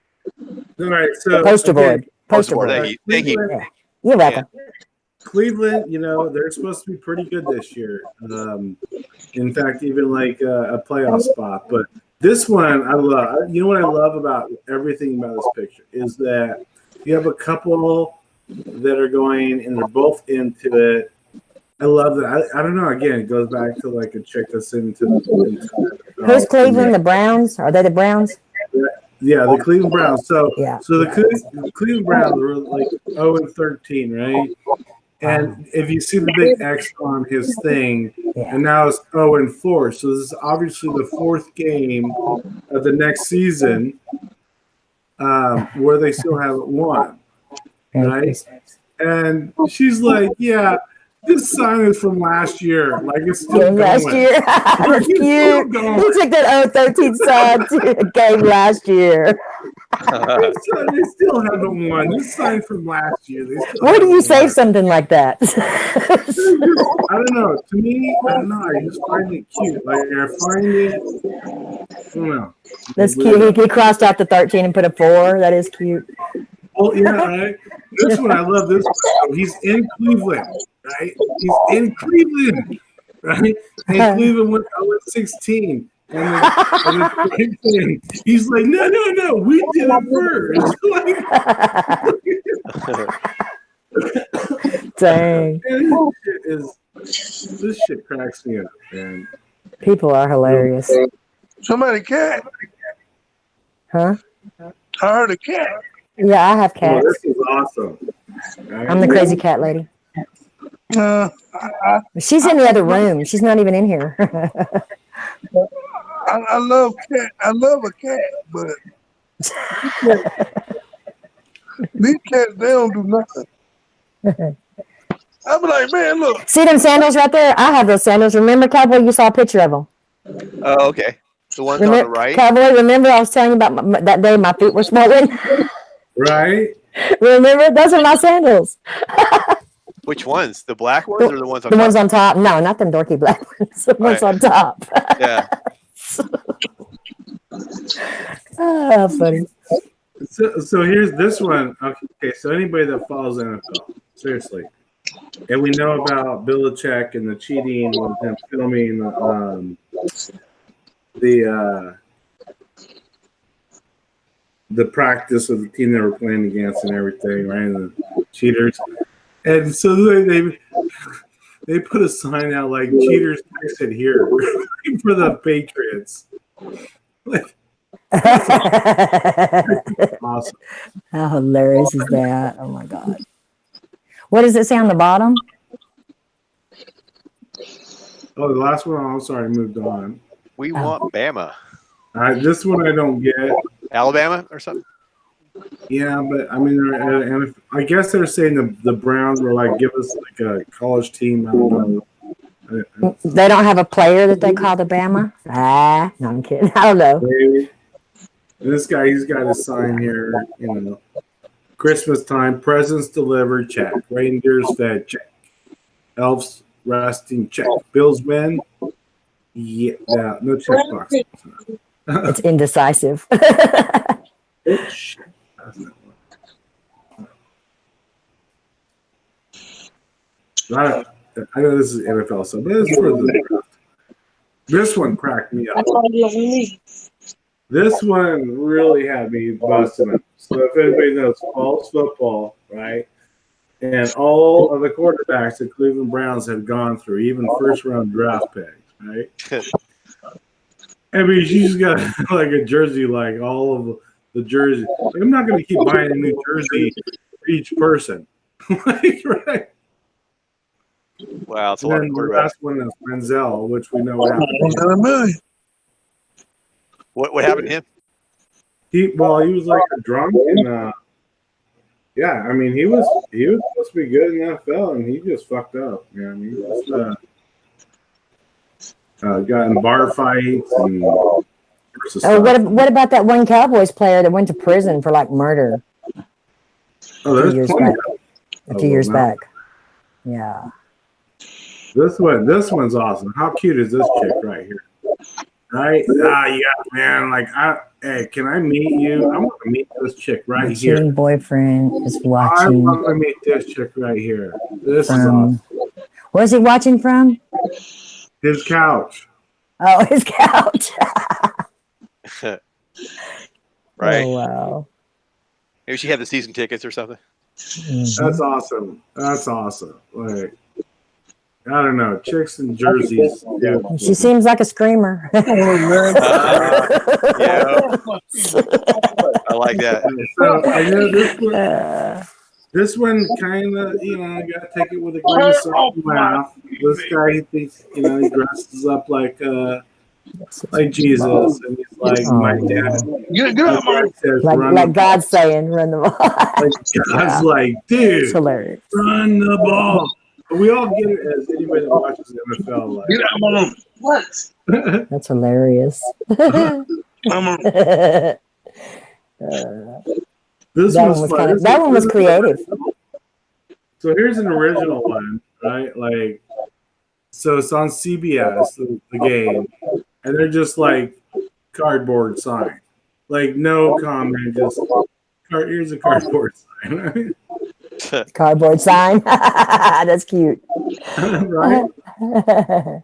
All right, so Poster again, board. Poster board. board. Thank you. Cleveland, You're welcome. Cleveland, they're supposed to be pretty good this year. In fact, even like a playoff spot. But this one, I love. You know what I love about everything about this picture is that you have a couple that are going and they're both into it. I love that. I don't know. Again, it goes back to like a chick that's into Who's Cleveland? The Browns? Are they the Browns? Yeah, the Cleveland Browns. So, Yeah. so the Cleveland Browns were like 0-13, right? And if you see the big X on his thing, Yeah. and now it's 0-4. So this is obviously the 4th game of the next season where they still haven't won, right? And she's like, "Yeah, this sign is from last year. Like it's still Game last going." year. That's It's still cute. going. He took that 0-13 sign to a game last year. They still haven't won. This sign from last year. They still Where do you haven't save won. something like that? I don't know. To me, I don't know. I just find it cute. Like I find it. I don't know. That's cute. He crossed out the 13 and put a 4. That is cute. Oh yeah, right. This one I love. This one. He's in Cleveland, right? He's in Cleveland, right? And Cleveland went 0-16. And the same thing. He's like, no, we did it first. Dang. This shit cracks me up, man. People are hilarious. Somebody cat. Huh? I heard a cat. Yeah, I have Oh, cats. this is awesome. I'm the crazy cat lady. She's in the other room. She's not even in here. I love cat. I love a cat, but these cats they don't do nothing. I be like, man, look. See them sandals right there? I have those sandals. Remember, Cowboy? You saw a picture of them. Oh, okay. The ones on the Remember, right. Cowboy, remember I was telling you about that day my feet were swollen? Right? Remember? Those are my sandals. Which ones? The black ones or the ones on The top? ones on top. No, not them dorky black ones. The ones Right. on top. Yeah. Oh, funny. So here's this one. Okay, so anybody that follows NFL, seriously, and we know about Belichick and the cheating with him filming the practice of the team they were playing against and everything, right? And the cheaters, and so they put a sign out like "cheaters exit here," rooting for the Patriots. Awesome. How hilarious is that? Oh my God. What does it say on the bottom? Oh, the last one. I'm sorry, moved on. We want Bama, This one I don't get. Alabama, or something. Yeah, but I mean, and I guess they're saying the Browns were like, give us like a college team. I don't know. They don't have a player that they call the Bama? No, I'm kidding. I don't know. Maybe. And this guy, he's got a sign here, you know. Christmas time, presents delivered, check. Reindeers fed, check. Elves resting, check. Bills win, yeah, no check box. It's indecisive. Shit. That's not one. I know this is NFL stuff, but it's for the draft. This one cracked me up. This one really had me busting up. So if anybody knows false football, right? And all of the quarterbacks that Cleveland Browns have gone through, even first round draft picks, right? I mean, she's got like a jersey, like all of the jerseys. Like, I'm not going to keep buying a new jersey for each person. Like, right? Wow, it's a And lot then of the quarterbacks. last one is Manziel, which we know what happened. What happened to him? He was like a drunk and yeah, I mean he was supposed to be good in the NFL and he just fucked up, man. He just got in bar fights and What about that one Cowboys player that went to prison for like murder there's years plenty. a few years back? Yeah. This one's awesome. How cute is this chick right here? Right? Yeah, man. Like, hey, can I meet you? I want to meet this chick right My here. cheating boyfriend is I watching want to meet this chick right here. This is awesome. Where's he watching from? His couch. Oh, his couch. Right. Oh, wow. Maybe she had the season tickets or something. That's awesome. That's awesome. Like, I don't know, chicks in jerseys. Yeah. She seems like a screamer. Yeah, I like that. So I know this one kind of, you know, you gotta take it with a grain of salt and laugh. This guy, he thinks, you know, he dresses up like Jesus, and he's like, my dad. Get up, man. Says, like God's saying, run the ball. Like God's like, dude, It's hilarious. run the ball. But we all get it as anybody that watches the NFL. Like, Get up, man. What? That's hilarious. this That one was creative. So here's an original one, right? Like, so it's on CBS, the game, and they're just like cardboard sign, like no comment, just here's a cardboard sign, Cardboard sign. That's cute. right? Oh,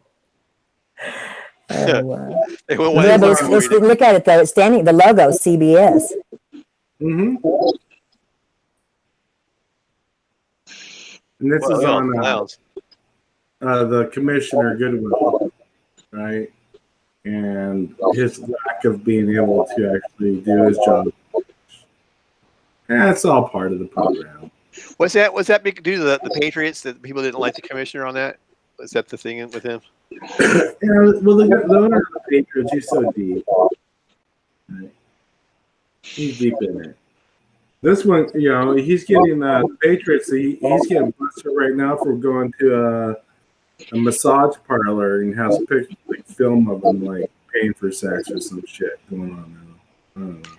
wow. They went one Yeah, but more it's, look at it though. It's standing. The logo CBS. Mm-hmm. And this is on the Commissioner Goodwill, right? And his lack of being able to actually do his job. That's all part of the program. Was that big due to the Patriots that people didn't like the commissioner on that? Was that the thing with him? Yeah, well, the owner of the Patriots, he's so deep. Right? He's deep in it. This one, you know, he's getting Patriots. He's getting busted right now for going to a massage parlor and has a picture, like, film of him like paying for sex or some shit going on now. I don't know.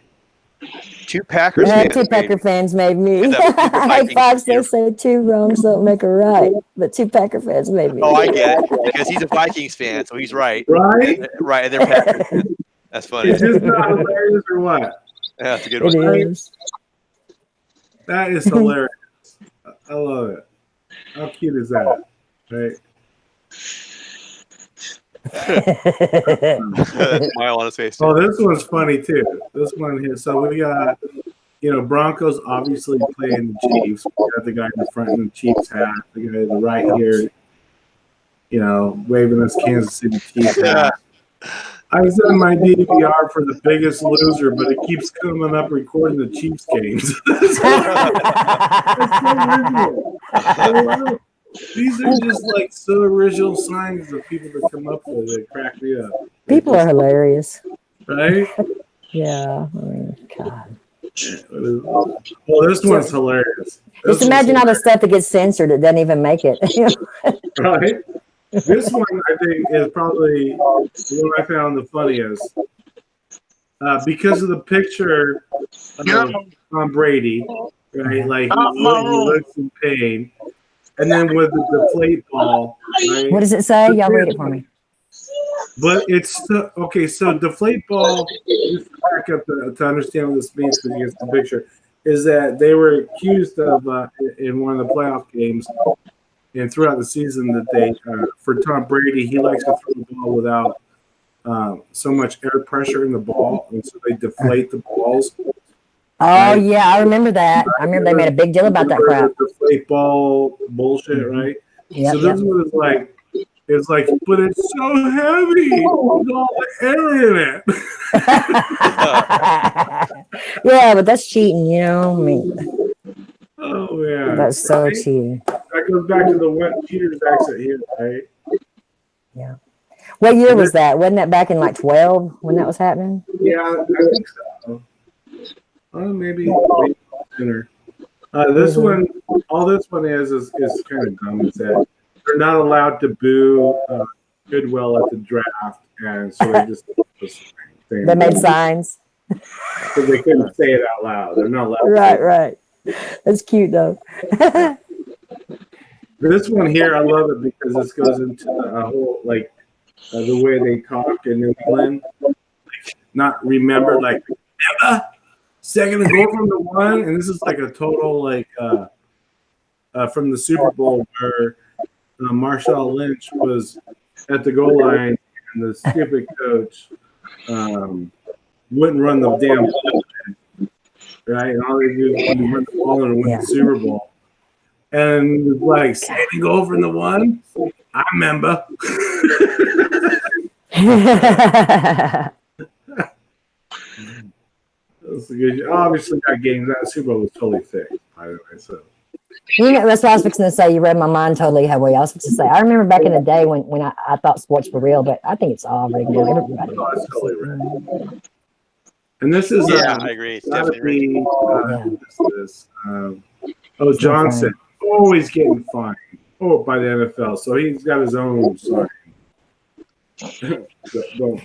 Two Packers Yeah, fans. two Packer fans made me. And the I Vikings Fox, they here. say two wrongs don't make a right, but two Packer fans made me. Oh, I get it because he's a Vikings fan, so he's right. Right? Right, and they're Packers fans. That's funny. Is this not hilarious or what? Yeah, that's a good It one. is. That is hilarious. I love it. How cute is that? Right? Smile on his face. Oh, this one's funny too. This one here. So we got, you know, Broncos obviously playing the Chiefs. We got the guy in the front in the Chiefs hat. The guy to the right here, you know, waving his Kansas City Chiefs hat. I set my DVR for The Biggest Loser, but it keeps coming up recording the Chiefs games. These are just like so original signs of people that come up with it. Crack me up. People are hilarious. Right? Yeah. I mean, God. Well, this one's hilarious. Just imagine all the stuff that gets censored that doesn't even make it. Right? This one, I think, is probably the one I found the funniest. Because of the picture of Tom Brady, right? Like, he looks in pain. And then with the deflate ball, right? What does it say? Y'all read it for me. But it's okay. So deflate ball, just to back up to understand what this means because you get the picture, is that they were accused of in one of the playoff games and throughout the season that they for Tom Brady, he likes to throw the ball without so much air pressure in the ball, and so they deflate the balls. Oh Right. yeah, I remember that. I remember they made a big deal about that crap. The deflate ball bullshit, right? Yep, So this one is like. It's like, but it's so heavy with all the air in it. Yeah, but that's cheating, you know. I mean, Oh yeah, that's so right? cheating. That goes back to the wet cheaters exit here, right? Yeah. What year was that? Wasn't that back in like 12 when that was happening? Yeah, I think so. Maybe sooner. This one, all this one is kind of dumb. It's that they're not allowed to boo Goodwill at the draft, and so they just They made signs. because they couldn't say it out loud. They're not allowed. Right, right. That's cute though. This one here, I love it because this goes into a whole like the way they talk in New England. Like, not remember, like never second and goal from the one, and this is like a total like from the Super Bowl where Marshawn Lynch was at the goal line and the stupid coach wouldn't run the damn ball, right? And all they do is run the ball and win the Super Bowl. And it was like, second and goal from the one? I remember. That's a good, obviously, that game, that Super Bowl was totally fake, by the way. So. You know, that's what I was fixing to say. You read my mind totally, how I was fixing to say. I remember back in the day when I thought sports were real, but I think it's all rigged now. Everybody. Oh, it's totally real. And this is I agree. It's definitely Johnson, always getting fined by the NFL, so he's got his own sign. Do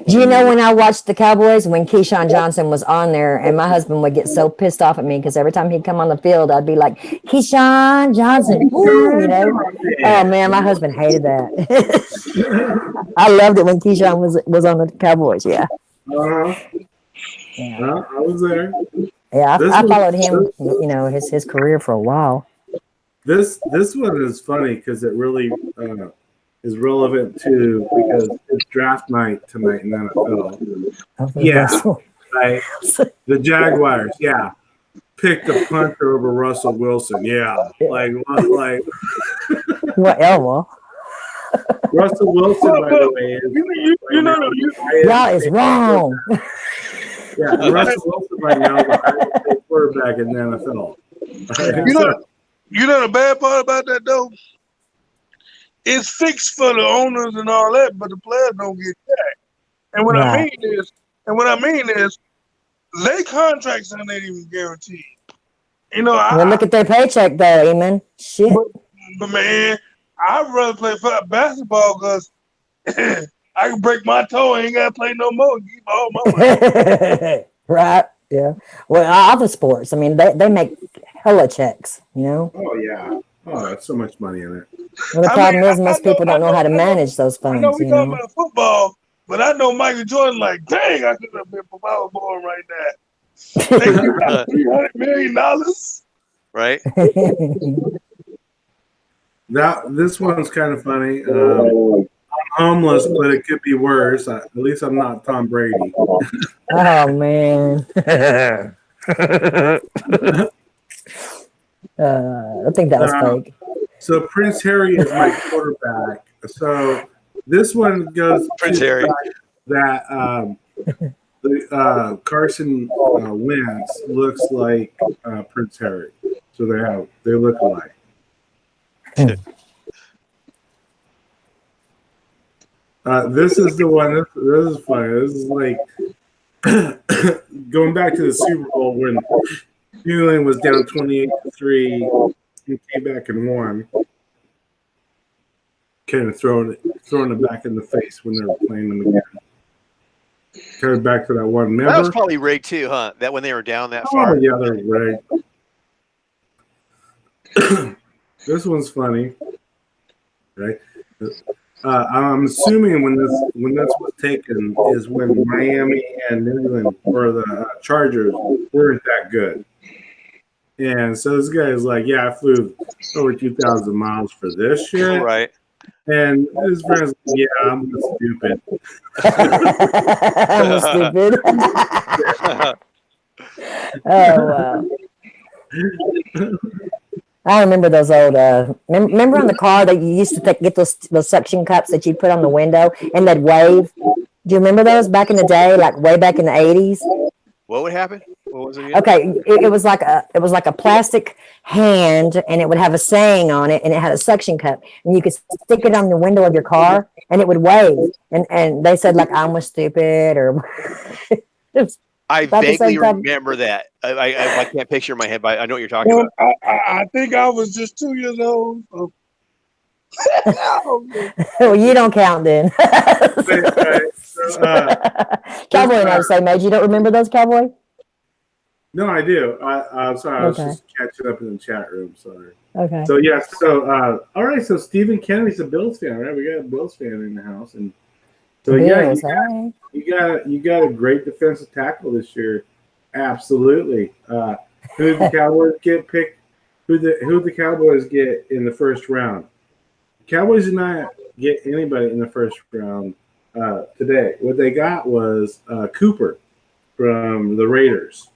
you know when I watched the Cowboys, when Keyshawn Johnson was on there, and my husband would get so pissed off at me because every time he'd come on the field, I'd be like, Keyshawn Johnson, woo, you know? Oh man, my husband hated that. I loved it when Keyshawn was on the Cowboys. Yeah. Yeah. Well, I was there. Yeah, I followed him, you know, his career for a while. This one is funny because it really is relevant to because it's draft night tonight in the NFL. Yeah, right. The Jaguars, picked a punter over Russell Wilson. Yeah, like whatever. Russell Wilson, by the way, y'all is wrong. Yeah, Russell Wilson right now is the highest paid quarterback in the NFL. You know the bad part about that though? It's fixed for the owners and all that, but the players don't get that. And what I mean is, their contracts aren't even guaranteed. You know, well, look at their paycheck though, Eamon. Shit. But man, I'd rather play basketball because I can break my toe and ain't gotta play no more. Keep all my money. Right? Yeah. Well, other sports, I mean, they make hella checks. You know. Oh yeah. Oh, that's so much money in it. Well, the problem is most people don't know how to manage those funds. I know we talking about football, but I know Michael Jordan. Like, dang, I could have been for Powerball right now. Thank you, $300 million. Right. This one's kind of funny. I'm homeless, but it could be worse. At least I'm not Tom Brady. Oh man. I think that was fake. So Prince Harry is my quarterback. So this one goes Prince Harry. that the Carson Wentz looks like Prince Harry, so they look alike. This is the one. This is funny. This is like going back to the Super Bowl when New England was down 28-3 and came back and won. Kind of throwing it back in the face when they were playing them again. Kind of back to that one. Remember? That was probably rigged too, huh? That when they were down that Oh, far. yeah, they're right. This one's funny, right? I'm assuming when this was taken is when Miami and New England or the Chargers weren't that good, and so this guy is like, "Yeah, I flew over 2,000 miles for this shit," Right. And his friends, like, "Yeah, I'm stupid." I'm stupid. Oh wow. I remember those old. Remember on the car that you used to get those suction cups that you put on the window and they'd wave. Do you remember those back in the day, like way back in the 80s? What would happen? What was it again? Okay, it was like a plastic hand, and it would have a saying on it, and it had a suction cup, and you could stick it on the window of your car, and it would wave. And they said like I was stupid or. I about the vaguely same time. remember that. I can't picture in my head, but I know what you're talking Well, about. I think I was just 2 years old. Well, you don't count then. Cowboy and I the same age. You don't remember those, Cowboy? No, I do. I'm sorry. I was Okay. just catching up in the chat room. Sorry. Okay. So yeah. So all right. So Stephen Kennedy's a Bills fan, right? We got a Bills fan in the house, and so Bills, yeah, hey. you got a great defensive tackle this year. Absolutely. Who did the Cowboys get picked? Who the Cowboys get in the first round? Cowboys did not get anybody in the first round today. What they got was Cooper from the Raiders.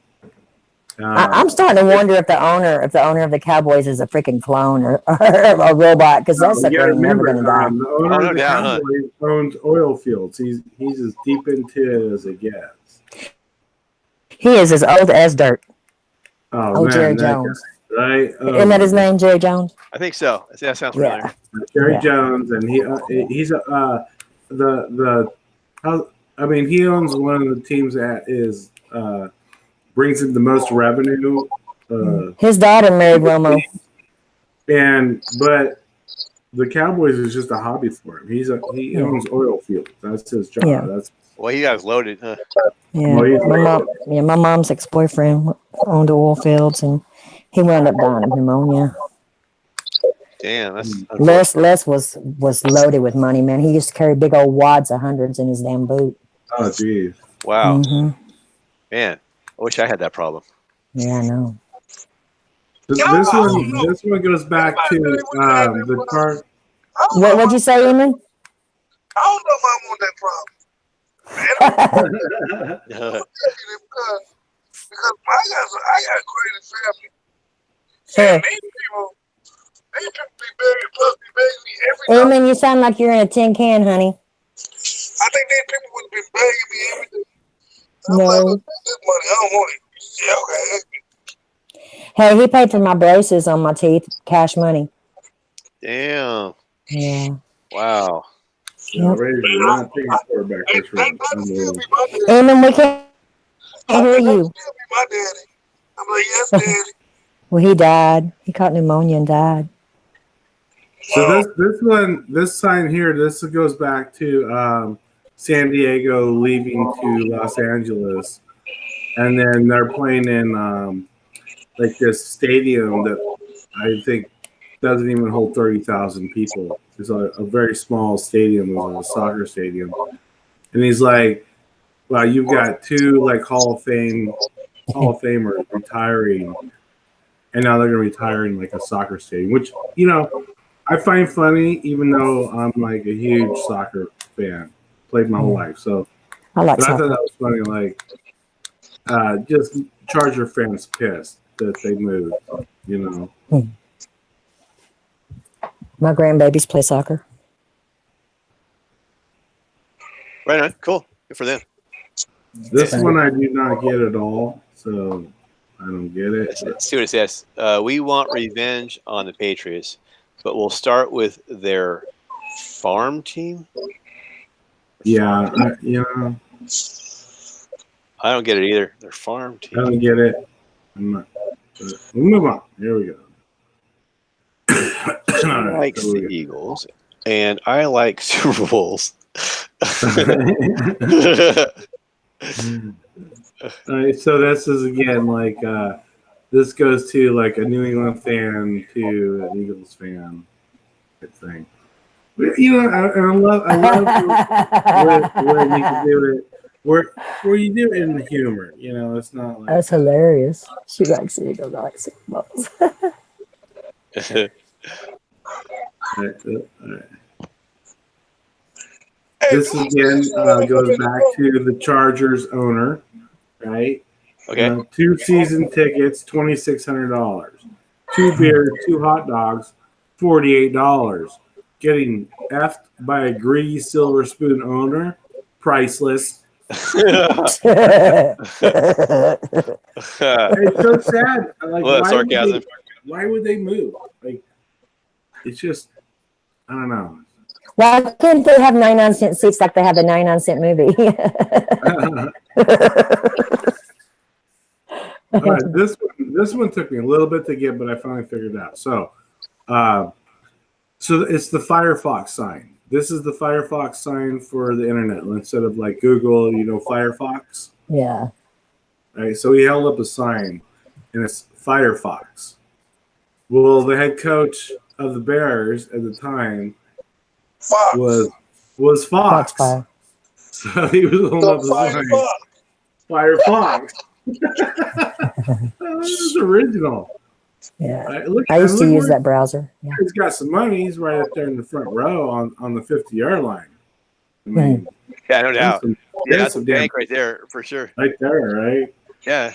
I'm starting to wonder if the owner of the Cowboys is a freaking clone or a robot, because that's You gotta sucker ain't never remember, gonna die. the owner Oh, no of the doubt, huh? Cowboys owns oil fields. He's as deep into it as it gets. He is as old as dirt. Oh, man, Jerry that Jones. guy, right? Oh, Isn't that his name, Jerry Jones? I think so. That sounds familiar. Yeah. Jerry Yeah. Jones, and he owns one of the teams that is brings in the most revenue. His daughter married Romo. But the Cowboys is just a hobby for him. He owns oil fields. That's his job. Yeah. That's Well, you guys loaded, huh? Yeah, Well, he's my mom's ex-boyfriend owned oil fields, and he wound up dying of pneumonia. Damn, that's Les was loaded with money, man. He used to carry big old wads of hundreds in his damn boot. oh geez. wow, hmm man. I wish I had that problem. Yeah, I know. This one goes back to the car. What'd you say, Eamon? I don't know if I want that problem. Because I got a great family. Sure. And these people be begging, plus be begging me every time. Eamon, you sound like you're in a tin can, honey. I think these people would have been begging me every day. I'm No. like, this money, I don't want it. Yeah, okay. Hey, he paid for my braces on my teeth, cash money. Damn. Yeah. Wow. Yeah, Raiders are not taking quarterback this That round. still be my daddy. Eamon, we can't hear That you. still be my daddy. I'm like, yes, daddy. Well, he died. He caught pneumonia and died. So this sign here, this goes back to San Diego leaving to Los Angeles, and then they're playing in like this stadium that I think doesn't even hold 30,000 people. It's a very small stadium, it was a soccer stadium, and he's like, "Wow, you've got two like Hall of Famers retiring, and now they're going to retire in like a soccer stadium," which I find funny, even though I'm like a huge soccer fan, played my whole life. So, I like but I thought soccer. that was funny. Like, just Charger fans pissed that they moved. My grandbabies play soccer. Right on. Cool. Good for them. This one I do not get at all, so I don't get it. Let's see what it says. We want revenge on the Patriots, but we'll start with their farm team. Yeah, I don't get it either. Their farm I team. don't get it. I'm not. We'll move on. Here we go. She All right, likes so we the Eagles, and I like Super Bowls. All right, so this is again like this goes to like a New England fan to an Eagles fan type thing. But, you know, I love where you can do it, where you do it in humor. You know, it's not like That's hilarious. She likes Eagles. I like Super Bowls. all right. This again goes back to the Chargers owner, right? Okay. 2 season tickets, $2,600. 2 beers, 2 hot dogs, $48. Getting effed by a greedy silver spoon owner, priceless. It's so sad. Like, Well, sarcasm. Why would they move? Like, it's just, I don't know. Why can't they have 99-cent seats like they have the 99-cent movie? All right, this one took me a little bit to get, but I finally figured it out. So it's the Firefox sign. This is the Firefox sign for the internet instead of like Google, you know, Firefox. Yeah. All right, so he held up a sign, and it's Firefox. Well, the head coach of the Bears at the time Fox. was Fox. Foxfire. So he was holding up a sign. Firefox. This is original. Yeah. Right, look, I used to look use where that browser. Yeah. He's got some money. He's right up there in the front row on the 50-yard line. I mean, Yeah, no doubt. some- Yeah, that's a some damn- bank right there for sure. right there, right? Yeah.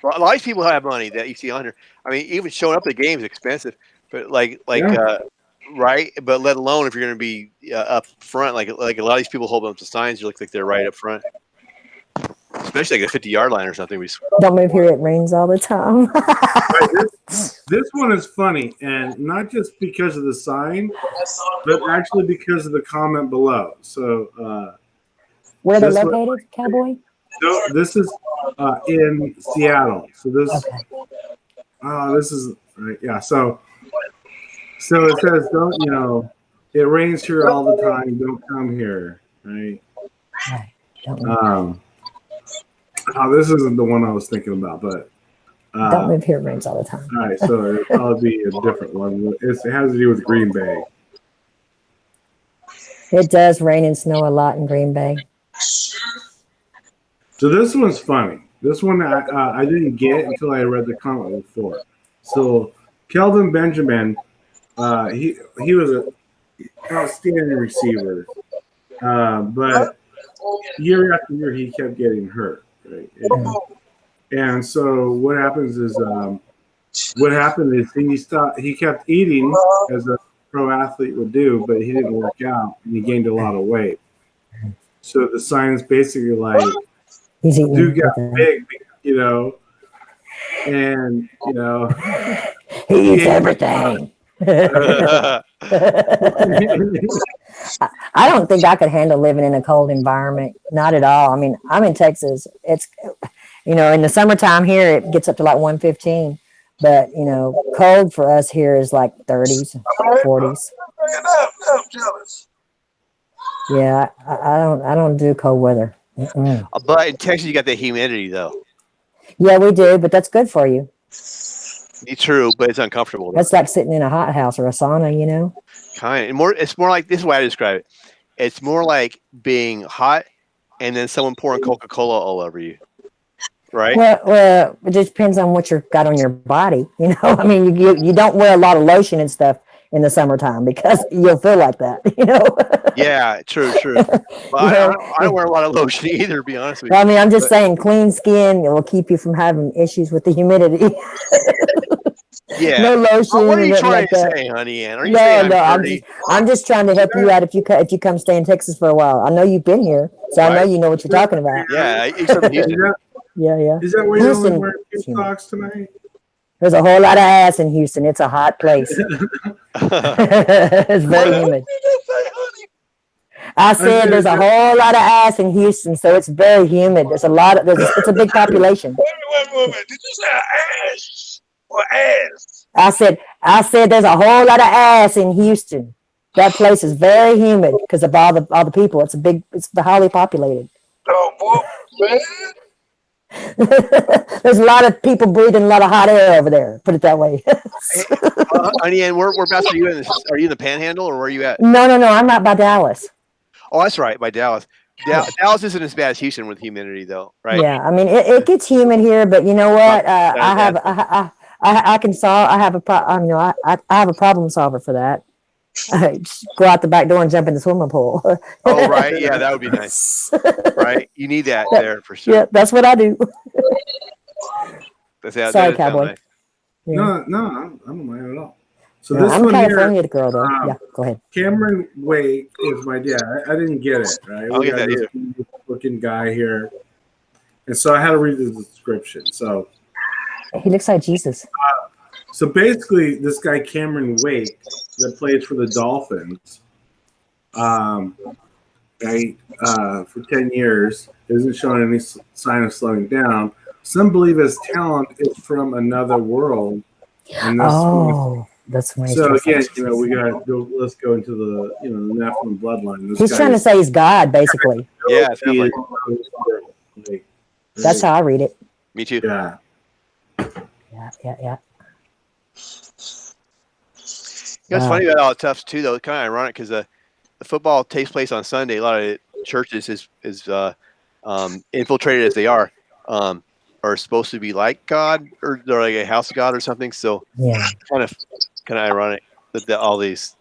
Well, a lot of people have money that you see on here. I mean, even showing up to the game is expensive, but right? But let alone if you're going to be up front, like a lot of these people hold up the signs, you look like they're right up front, especially like a 50-yard line or something. Don't move here. It rains all the time. Right, this one is funny, and not just because of the sign, but actually because of the comment below. So Where are they This one- located, Cowboy? this is in Seattle. So this Okay. this is right, yeah. So it says, don't, you know, it rains here all the time. Don't come here, right? Right. Don't move. This isn't the one I was thinking about, but Don't move here. It rains all the time. all right. So it'll probably be a different one. It has to do with Green Bay. It does rain and snow a lot in Green Bay. So this one's funny. This one I didn't get until I read the comment before. So Kelvin Benjamin, he was an outstanding receiver, but year after year he kept getting hurt. Right? And so what happens is he kept eating as a pro athlete would do, but he didn't work out and he gained a lot of weight. So the sign's basically like, He's eating dude got everything. big, you know, and you know. He eats everything. I don't think I could handle living in a cold environment. Not at all. I mean, I'm in Texas. It's, you know, in the summertime here, it gets up to like 115. But, you know, cold for us here is like 30s, 40s. I'm jealous. Yeah, I don't do cold weather. Mm-mm. But in Texas, you got the humidity, though. Yeah, we do, but that's good for you. It's true, but it's uncomfortable. That's like sitting in a hot house or a sauna, you know? Kind of. It's more like, this is the way I describe it. It's more like being hot and then someone pouring Coca-Cola all over you. Right? Well, it just depends on what you've got on your body. You know, I mean, you don't wear a lot of lotion and stuff in the summertime because you'll feel like that, you know? Yeah, true. But I don't wear a lot of lotion either, to be honest with you. Well, I mean, I'm just saying clean skin will keep you from having issues with the humidity. Yeah. No lotion Oh, what are or you nothing trying like to that. say, honey Ann? Are you saying No, I'm I'm dirty? just trying to help you out if you come stay in Texas for a while. I know you've been here, so I know Right. you know what you're talking about. Yeah, you live in Is Houston. that, Yeah. is that where you're only Houston, wearing two socks tonight? there's a whole lot of ass in Houston. It's a hot place. It's very humid. I said there's a whole lot of ass in Houston, so it's very humid. There's a lot of it's a big population. Wait. Did you say ass or ass? I said there's a whole lot of ass in Houston. That place is very humid because of all the people. It's highly populated. Oh, boy, man. There's a lot of people breathing a lot of hot air over there. Put it that way. Honey Ann, whereabouts are you in? Are you in the Panhandle or where are you at? No. I'm not by Dallas. Oh, that's right, by Dallas. Dallas isn't as bad as Houston with humidity, though, right? Yeah, I mean it gets humid here, but you know what? I have a problem solver for that. Just go out the back door and jump in the swimming pool. Oh, right. Yeah, that would be nice. Right? You need that there for sure. Yeah, that's what I do. That Sorry, sounds Cowboy. nice. Yeah. No, I don't mind at all. So No, this I'm a one California here, girl though. Yeah, go ahead. Cameron Wake is my dad. I didn't get it, right? I don't We get got that this looking guy here. And so I had to read the description. So He looks like Jesus. basically this guy Cameron Wake that plays for the Dolphins, for 10 years, isn't showing any sign of slowing down. Some believe his talent is from another world. And That's when so again, we got to let's go into the the Nephilim bloodline. This he's guy trying to is- say he's God, basically. Yeah, it sounds like. That's how I read it. Me too. Yeah. Yeah. What's funny about all the stuff too, though, it's kind of ironic because the football takes place on Sunday. A lot of churches is infiltrated as they are supposed to be like God or they're like a house of God or something. So Yeah. kind of ironic that all these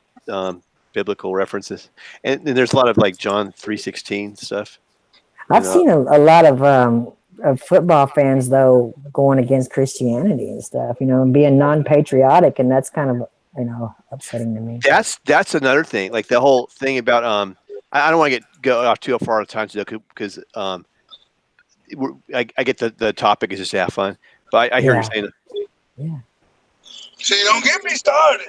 biblical references and there's a lot of like John 3:16 stuff. I've seen a lot of football fans though going against Christianity and stuff, and being non-patriotic, and that's kind of upsetting to me. That's another thing. Like the whole thing about I don't want to go off too far at a time because I get the topic is just to have fun, but I hear you saying it. Yeah. See, don't get me started.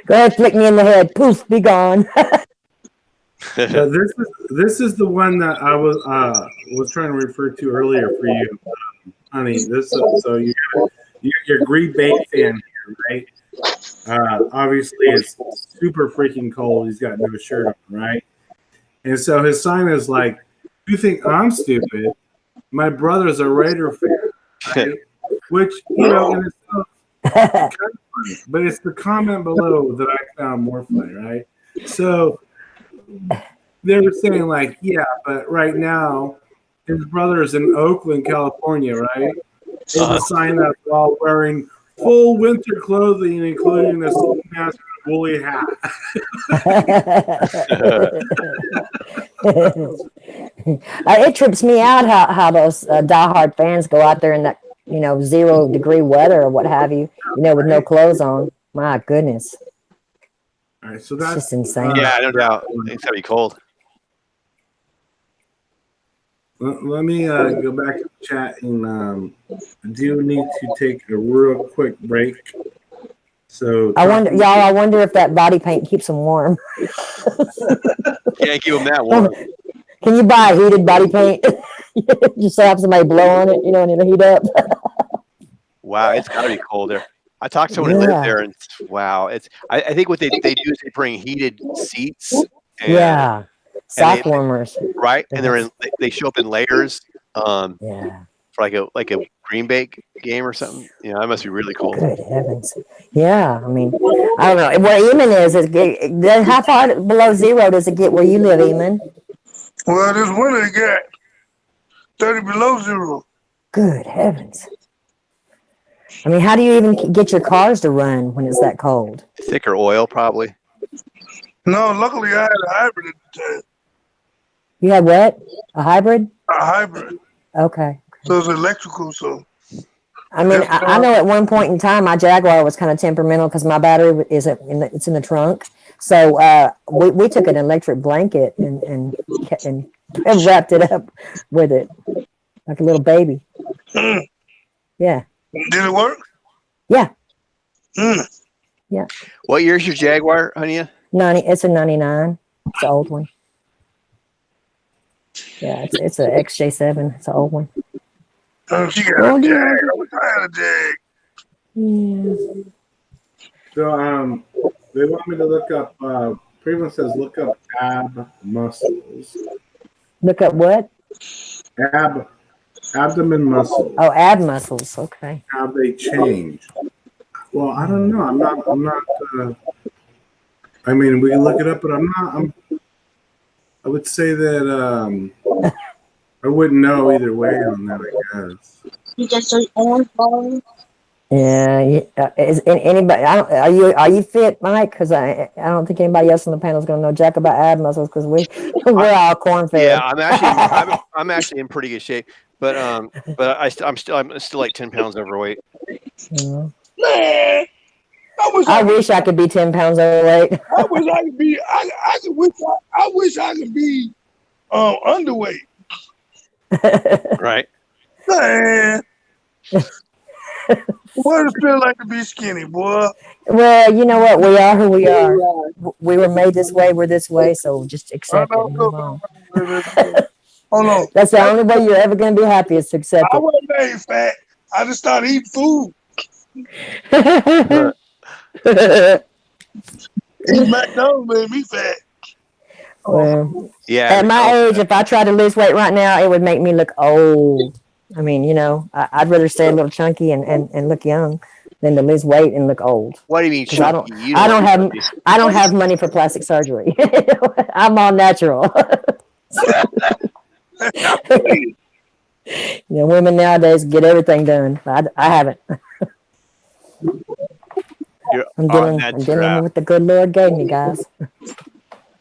Go ahead, flick me in the head. Poof, be gone. So this is the one that I was trying to refer to earlier for you, honey. So you're a Green Bay fan here, right? Obviously, it's super freaking cold. He's got no shirt on, right? And so his sign is like, "You think I'm stupid? My brother's a Raider fan," right? Which in itself kind of funny, but it's the comment below that I found more funny, right? So they were saying like, yeah, but right now his brother is in Oakland, California, right? There's a sign up while wearing full winter clothing, including a ski mask and a woolly hat. It trips me out how those diehard fans go out there in that 0-degree weather or what have you, with no clothes on. My goodness, All right, so it's that's just insane. Yeah, no doubt. It's gotta be cold. Let me go back to the chat and I do need to take a real quick break. So I wonder if that body paint keeps them warm. Can't keep them that warm. Can you buy heated body paint? Just have somebody blow on it, and it'll heat up. Wow, it's gotta be cold there. I talked to someone who lived there, and wow, it's. I think what they do is they bring heated seats. And, sock warmers. Right, and they show up in layers. Yeah. For like a Green Bay game or something. Yeah, that must be really cold. Good heavens. Yeah, I mean, I don't know where Eamon is. How far below zero does it get where you live, Eamon? Well, this winter it got 30 below zero. Good heavens. I mean, how do you even get your cars to run when it's that cold? Thicker oil, probably. No, luckily I had a hybrid at the time. You had what? A hybrid? A hybrid. Okay. So it's electrical. So I mean, I know at one point in time my Jaguar was kind of temperamental because my battery it's in the trunk. So we took an electric blanket and wrapped it up with it like a little baby. mm, Yeah, did it work? yeah. Mm. What year's your Jaguar, Hania? 90. It's a 99. It's an old one. Yeah, it's an XJ7. It's an old one. She got Oh, a Jag. yeah. I wish I had a Jag. Yeah. So they want me to look up. Prima says look up ab muscles. Look up what? Abdomen muscles. Oh, ab muscles. Okay. How they change. Well, I don't know. I'm not. I mean, we can look it up, but I would say that I wouldn't know either way on that. I guess. You just your own phone. Yeah. Is anybody? Are you fit, Mike? Because I don't think anybody else on the panel is going to know jack about ab muscles because we're all corn fed. Yeah, I'm actually in pretty good shape, but I'm still like 10 pounds overweight. Yeah. Man, I wish I could be 10 pounds overweight. I wish I could be. I wish I could be underweight. Right. Man, what does it feel like to be skinny, boy? Well, you know what? We are who we are. We were made this way. We're this way. So just accept it and move on. Hold on. That's the only way you're ever going to be happy is to accept I it. wasn't made fat. I just started eating food. Eating McDonald's made me fat. Well, Yeah. at my age, if I tried to lose weight right now, it would make me look old. I mean, you know, I'd rather stay a little chunky and look young than to lose weight and look old. What do you mean? 'Cause I don't- chunky? You I don't have money for plastic surgery. I'm all natural. You know, women nowadays get everything done. I haven't. You're I'm on dealing that trap. with what the good Lord gave me, guys.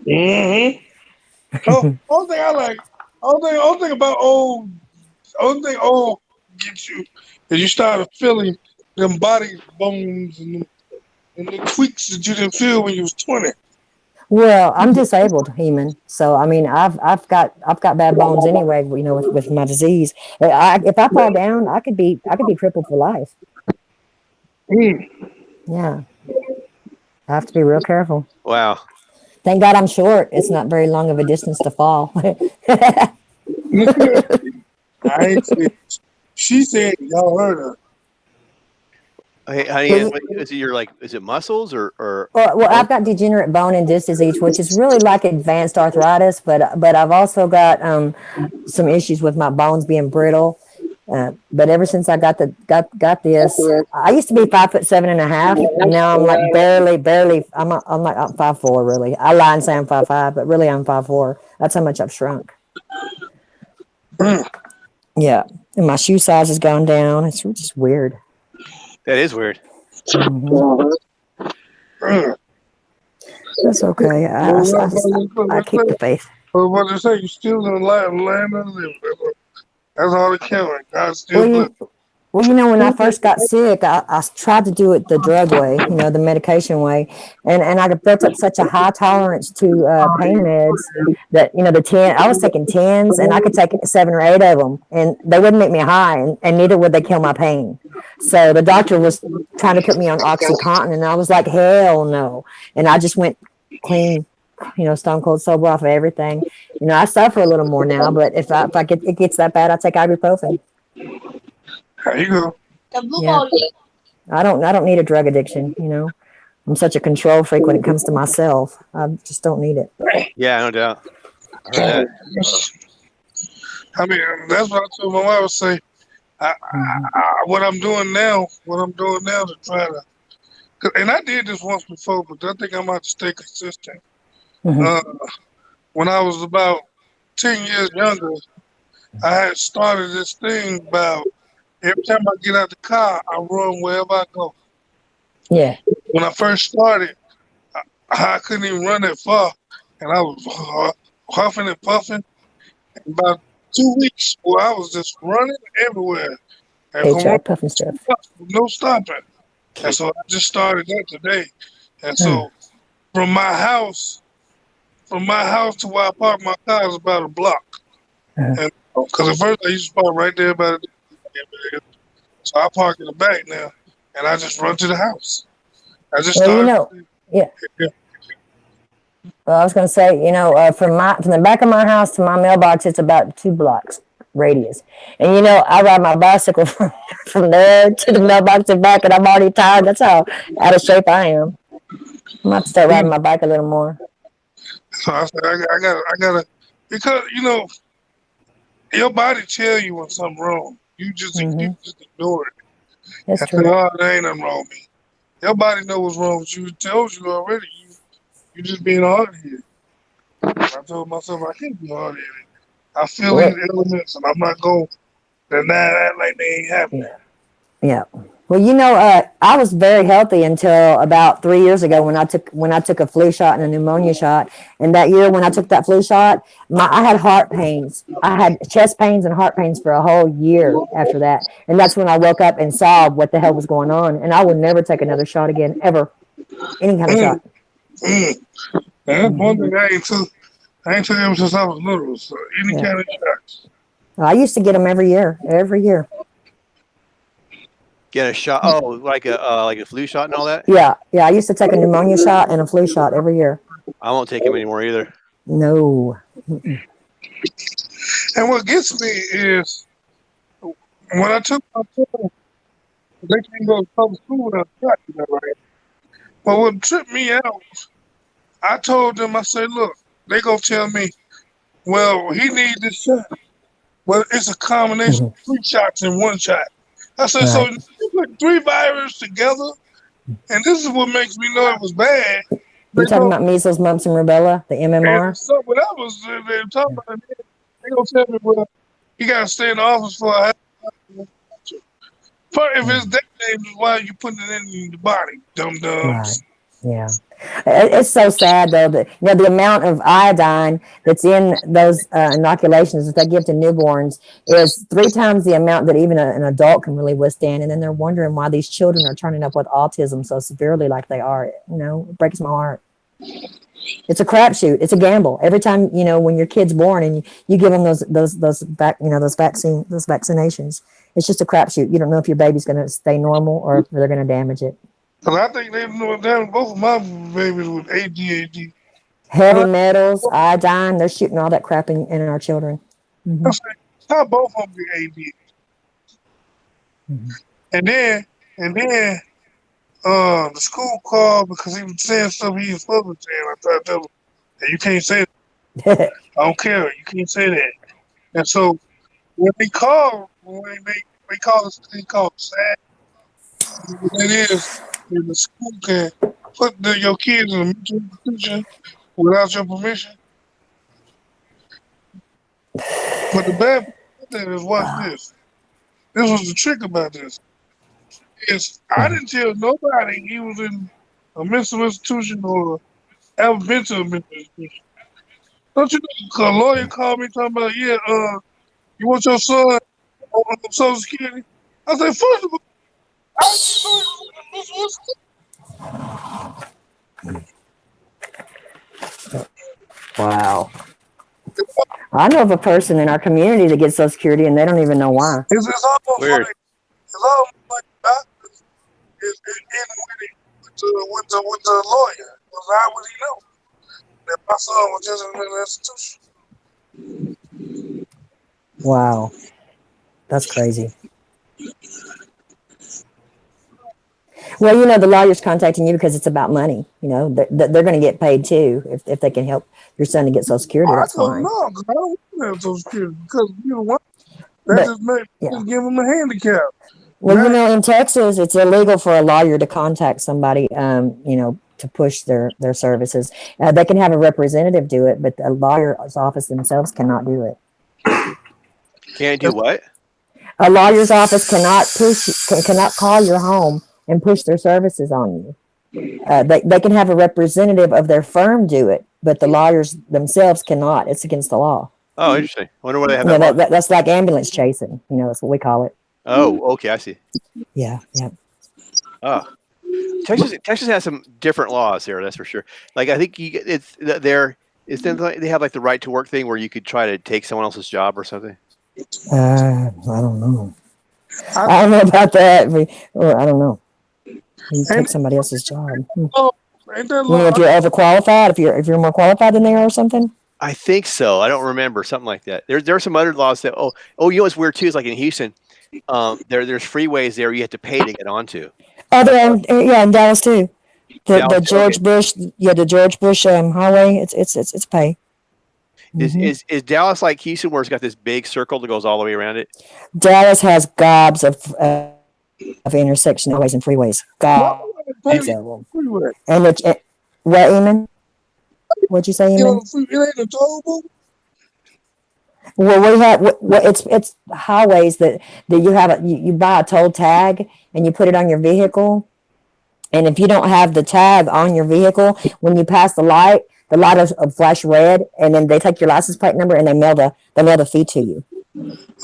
Mm-hmm. Only thing I like, only thing about old gets you is you start feeling them body bones and the tweaks that you didn't feel when you was 20. Well, I'm disabled, Heman. So I mean, I've got bad bones anyway. You know, with my disease. If I fall down, I could be crippled for life. Mm. Yeah, I have to be real careful. Wow. Thank God I'm short. It's not very long of a distance to fall. I ain't say, she said y'all heard her. Hey, honey, is it muscles or Well, I've got degenerate bone and disc disease, which is really like advanced arthritis, but I've also got some issues with my bones being brittle. But ever since I got this, I used to be 5'7.5", and now I'm like barely. I'm like 5'4", really. I lie and say I'm 5'5", but really I'm 5'4". That's how much I've shrunk. Yeah, and my shoe size has gone down. It's just weird. that is weird? Mhm. That's okay. I keep the faith. But what they say, you still in the land of the living. That's all that counts. God still bless. Well, you know, when I first got sick, I tried to do it the drug way, you know, the medication way. And I built up such a high tolerance to pain meds that, you know, I was taking 10s and I could take 7 or 8 of them and they wouldn't make me high and neither would they kill my pain. So the doctor was trying to put me on OxyContin and I was like, hell no. And I just went clean, you know, stone cold sober off of everything. You know, I suffer a little more now, but if it gets that bad, I take ibuprofen. There you go. The blue Yeah. ball. I don't need a drug addiction, you know. I'm such a control freak when it comes to myself. I just don't need it. Yeah, no doubt. I heard that. I mean, that's what I told my wife. I say, what I'm doing now to try to, and I did this once before, but I think I'm going to stay consistent. Mhm. When I was about 10 years younger, I had started this thing about every time I get out the car, I run wherever I go. Yeah. When I first started, I couldn't even run that far, and I was huffing and puffing. And about 2 weeks where I was just running everywhere and from HR one puff and stuff. no stopping. And so I just started that today. And so from my house to where I park my car is about a block. And because at first I used to park right there by the so I park in the back now, and I just run to the house. I just Well, started. Well, I was going to say, from the back of my house to my mailbox, it's about 2 blocks radius. And I ride my bicycle from there to the mailbox and back, and I'm already tired. That's how out of shape I am. I'm gonna have to start riding my bike a little more. So I said, I gotta, because your body tell you when something wrong. You just ignore it. That's I true. said, oh, there ain't nothing wrong with me. Your body know what's wrong with you. It tells you already. You just being hard headed. I told myself I can't be hard headed. I feel these elements, and I'm not going to deny that like they ain't happening. Yeah. Well, I was very healthy until about 3 years ago when I took a flu shot and a pneumonia shot. And that year when I took that flu shot, I had heart pains. I had chest pains and heart pains for a whole year after that. And that's when I woke up and saw what the hell was going on. And I would never take another shot again, ever. Any kind of shot. That's one thing I ain't took ever since I was little. So any kind of shots. I used to get them every year. Get a shot. Oh, like a flu shot and all that. Yeah. I used to take a pneumonia shot and a flu shot every year. I won't take them anymore either. No. And what gets me is when I took my children, they can't go to public school without a shot, right? But what tripped me out, I told them, I said, look, they gonna tell me, well, he needs this shot. Well, it's a combination of 3 shots in 1 shot. I said, so you put 3 viruses together, and this is what makes me know it was bad. You're talking about measles, mumps, and rubella, the MMR? And so what I was they talking about, they gonna tell me, well, you gotta stay in the office for a half hour. If it's that dangerous, why are you putting it in the body, dum-dums? Right. Yeah. It's so sad, though, that the amount of iodine that's in those inoculations that they give to newborns is 3 times the amount that even an adult can really withstand. And then they're wondering why these children are turning up with autism so severely like they are. It breaks my heart. It's a crapshoot. It's a gamble. Every time, when your kid's born and you give them those vaccinations, it's just a crapshoot. You don't know if your baby's going to stay normal or if they're going to damage it. Because I think they know damn both of my babies with ADHD. Heavy metals, iodine, they're shooting all that crap in our children. Mm-hmm. I said, how both of them get ADHD? Mm-hmm. And then the school called because he was saying stuff he was supposed to say. And I tried to tell him, hey, you can't say that. I don't care. You can't say that. And so when they call this thing called SAD, what it is, and the school can put your kids in a mental institution without your permission. But the bad thing is, watch this. This was the trick about this. I didn't tell nobody he was in a mental institution or ever been to a mental institution. Don't you know? A lawyer called me talking about, you want your son on Social Security? I said, first of all, Wow. I know of a person in our community that gets Social Security and they don't even know why. It's almost Weird. like doctors is in with the lawyer. Because how would he know that my son was just in an institution? Wow. That's crazy. Well, the lawyer's contacting you because it's about money. They're going to get paid too if they can help your son to get Social Security. That's fine. No, because I don't want to have Social Security because just give them a handicap. Well, in Texas, it's illegal for a lawyer to contact somebody, to push their services. They can have a representative do it, but the lawyer's office themselves cannot do it. Can't do what? A lawyer's office cannot call your home and push their services on you. They can have a representative of their firm do it, but the lawyers themselves cannot. It's against the law. Oh, interesting. I wonder where they have Yeah, that. that's like ambulance chasing. You know, that's what we call it. Oh, okay, I see. Yeah, yeah. Oh, Texas has some different laws here. That's for sure. Like I think they have like the right to work thing where you could try to take someone else's job or something. I don't know. I don't know about that. I don't know. You take somebody else's job. Ain't that You mean law? if you're overqualified, if you're more qualified than they are or something? I think so. I don't remember something like that. There are some other laws that you know what's weird too is like in Houston, there's freeways there you have to pay to get onto. Oh, yeah, in Dallas too. The Dallas, George okay. Bush, the George Bush highway. It's pay. Is Dallas like Houston where it's got this big circle that goes all the way around it? Dallas has gobs of intersection highways and freeways. Gobs Why of would I pay them. freeway? And what, Eamon? What'd you say, You know, Eamon? it ain't a toll booth. Well, we have it's highways that you have you buy a toll tag and you put it on your vehicle, and if you don't have the tag on your vehicle, when you pass the light will flash red, and then they take your license plate number and they mail the fee to you.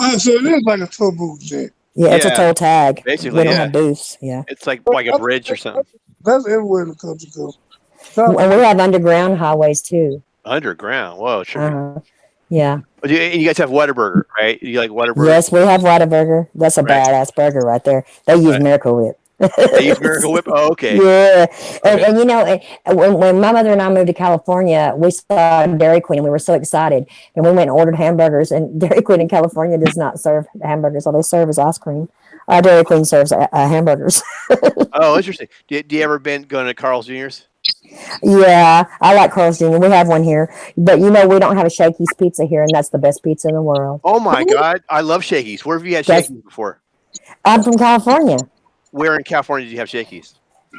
Oh, so it is like a toll booth then. Yeah, it's a Yeah, toll tag. basically, We don't yeah. have booths. Yeah, It's like a bridge or something. That's everywhere in the country. and we have underground highways too. Underground. Whoa, trippy. Yeah. But you guys have Whataburger, right? You like Whataburger? Yes, we have Whataburger. That's a Right. badass burger right there. They use Right. Miracle Whip. They use Miracle Whip. Oh, okay. Yeah, and, Okay. and you know, when my mother and I moved to California, we saw Dairy Queen and we were so excited. And we went and ordered hamburgers. And Dairy Queen in California does not serve hamburgers; all they serve is ice cream. Dairy Queen serves hamburgers. Oh, interesting. Do you ever been going to Carl's Jr.'s? Yeah, I like Carl's Jr. We have one here, but you know we don't have a Shakey's pizza here, and that's the best pizza in the world. Oh my God, I love Shakey's. Where have you had That's- Shakey's before? I'm from California. Where in California did you have Shakey's?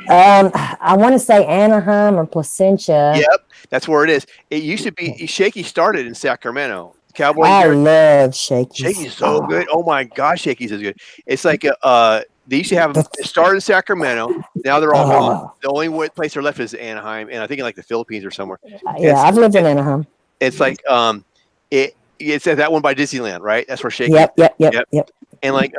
I want to say Anaheim or Placentia. Yep, that's where it is. It used to be Shakey's started in Sacramento. Cowboy I Jerry. love Shakey's. Shakey's so good. Oh my gosh, Shakey's is good. It's like they used to have it started in Sacramento. Now they're all gone. The only place they're left is Anaheim, and I think in like the Philippines or somewhere. Yeah, I've lived in Anaheim. It's like it's that one by Disneyland, right? That's where Shakey's. Yep. And like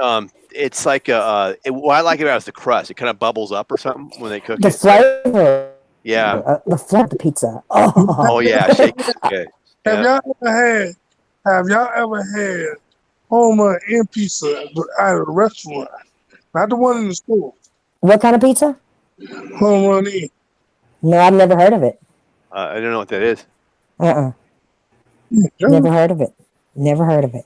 it's like what I like about it is the crust. It kind of bubbles up or something when they cook The it. flavor, Yeah. the flavor of the pizza. Oh, Oh yeah, Shakey's is good. Have Yeah. y'all ever had home in pizza at a restaurant? Not the one in the store. what kind of pizza? Home run in. No, I've never heard of it. I don't know what that is. Never heard of it. Never heard of it.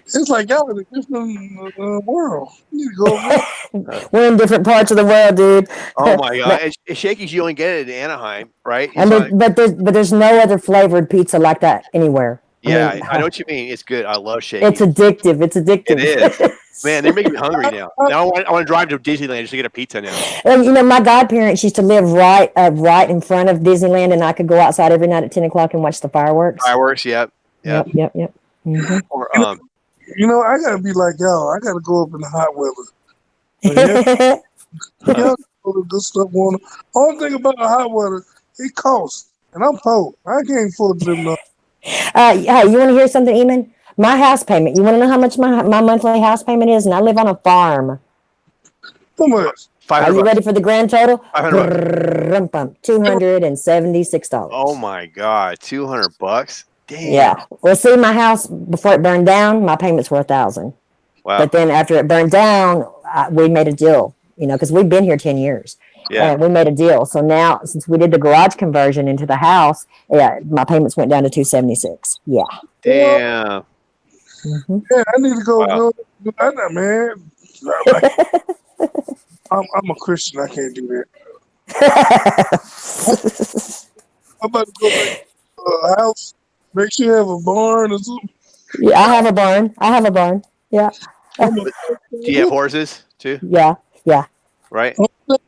It's like y'all in a different world. You need to go over there. We're in different parts of the world, dude. Oh my God, it's Shakey's. You only get it in Anaheim, right? It's And like- but there's no other flavored pizza like that anywhere. yeah, mean, I know what you mean. It's good. I love Shakey's. It's addictive. It's addictive. It is. Man, they're making me hungry now. Now I want to drive to Disneyland just to get a pizza now. And you know, my godparents used to live right in front of Disneyland, and I could go outside every night at 10 o'clock and watch the fireworks. Fireworks, yep. Yep. Mm-hmm. Or You know, I gotta be like y'all. I gotta go up in the hot weather. Y'all know the good stuff going on. Only thing about the hot weather, it costs. And I'm poor. I can't afford to live no. Hey, you want to hear something, Eamon? My house payment. You want to know how much my monthly house payment is? And I live on a farm. How much? Are you $500. ready for the grand total? $500. $276. Oh my God, $200. Damn. Yeah. Well, see, my house before it burned down, my payments were $1,000. Wow. But then after it burned down, we made a deal. You know, because we've been here 10 years. Yeah. We made a deal. So now, since we did the garage conversion into the house, yeah, my payments went down to $276. Yeah. Damn. Mm-hmm. Yeah, I need to go. Wow. Do that, man. I'm a Christian. I can't do that. I'm about to go back to a house. Make sure you have a barn or something. Yeah, I have a barn. Yeah. Do you have horses too? Yeah. Right.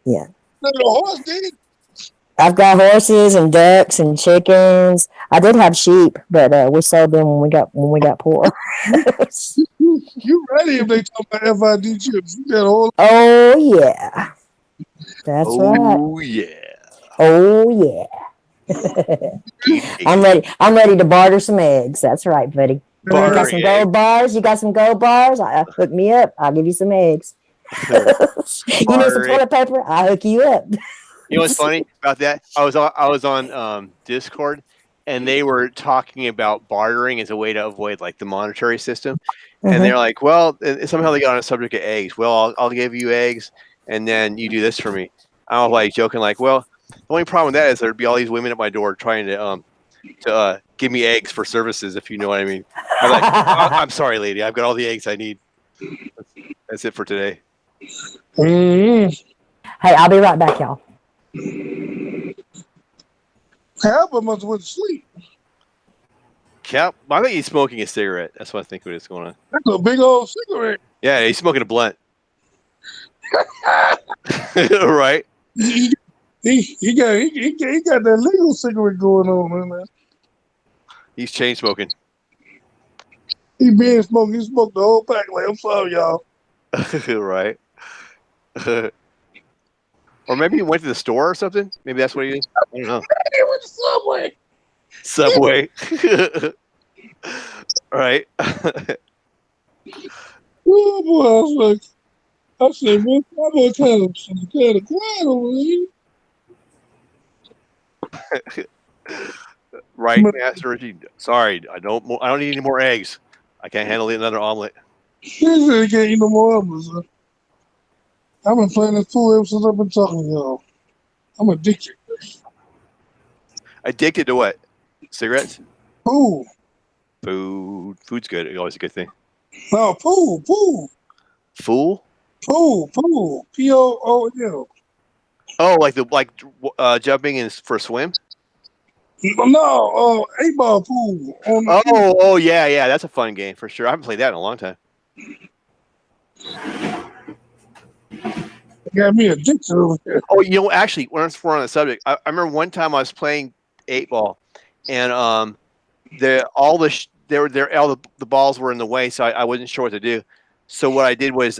Yeah. The horse did. I've got horses and ducks and chickens. I did have sheep, but we sold them when we got poor. You ready if they talk about FID chips? You got a whole. Oh yeah. That's right. Oh yeah. Oh yeah. I'm ready. I'm ready to barter some eggs. That's right, buddy. You got Bartering some eggs. gold bars? You got some gold bars? Hook me up. I'll give you some eggs. You need some Barter toilet paper? I'll hook you up. You know what's funny about that? I was on Discord, and they were talking about bartering as a way to avoid like the monetary system. And they're like, well, and somehow they got on a subject of eggs. Well, I'll give you eggs, and then you do this for me. I was like joking, like, well, the only problem with that is there'd be all these women at my door trying to give me eggs for services, if you know what I mean. I'm like, I'm sorry, lady, I've got all the eggs I need. That's it for today. Mm-hmm. Hey, I'll be right back, y'all. Half must have went to sleep. Cap, I think he's smoking a cigarette. That's what I think is going on. That's a big old cigarette. Yeah, he's smoking a blunt. Right? He got that legal cigarette going on, man. He's chain smoking. He been smoking. He smoked the whole pack. Like, I'm sorry, y'all. Right? Or maybe he went to the store or something. Maybe that's what he did. I don't know. He went to Subway. Subway. Right? Oh boy, I said, man, I'm gonna kind of quiet over here. Right, Master Richie. Sorry, I don't need any more eggs. I can't handle another omelet. He said he can't eat no more omelets. Huh? I've been playing this fool ever since I've been talking to y'all. I'm addicted. Addicted to what? Cigarettes? Pool. Food. Food's good. Always a good thing. No, pool. Fool? Pool. P-O-O-L. Oh, like jumping in for a swim? No, 8-ball pool. Oh, yeah. That's a fun game for sure. I haven't played that in a long time. Got me addicted over here. Oh, you know, actually, when we're on the subject, I remember one time I was playing 8-ball, and all the balls were in the way, so I wasn't sure what to do. So what I did was,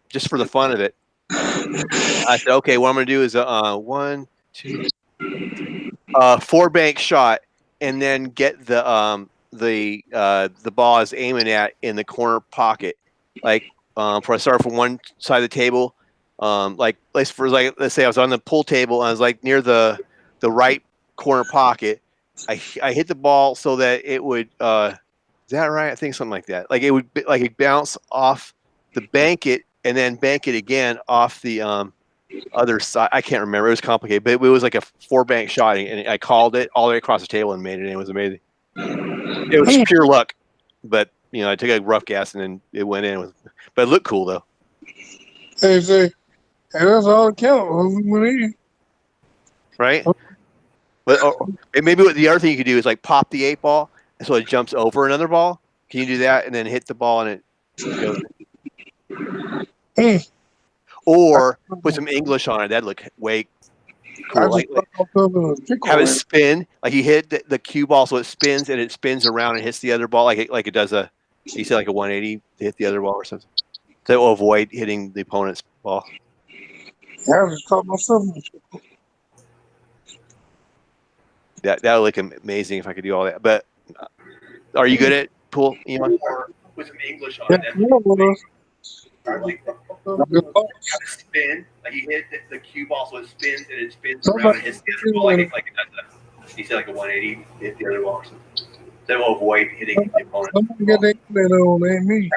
just for the fun of it, I said, okay, what I'm going to do is 1, 2, 4 bank shot, and then get the ball is aiming at in the corner pocket, like for I start from one side of the table. Let's say I was on the pool table and I was like near the right corner pocket. I hit the ball so that it would is that right? I think something like that. Like it would bounce off the bank it and then bank it again off the other side. I can't remember. It was complicated, but it was like a 4 bank shot, and I called it all the way across the table and made it. And it was amazing. It was pure luck, but I took a rough guess and then it went in. But it looked cool though. Hey, that's all that counts. We went in. Right? But and maybe the other thing you could do is like pop the 8-ball, and so it jumps over another ball. Can you do that and then hit the ball and it goes? Or put some English on it. That'd look way cool. Have it spin. Like you hit the cue ball so it spins and it spins around and hits the other ball like it does you say like a 180 to hit the other ball or something. So it will avoid hitting the opponent's ball. I just caught myself. That would look amazing if I could do all that. But are you good at pool, Elon? Or put some English on it. Spin, like you hit the cue ball so it spins and it spins around and hits the other ball like it does you say like a 180 hit the other ball or something. So it will avoid hitting the opponent. Somebody get that on, ain't me.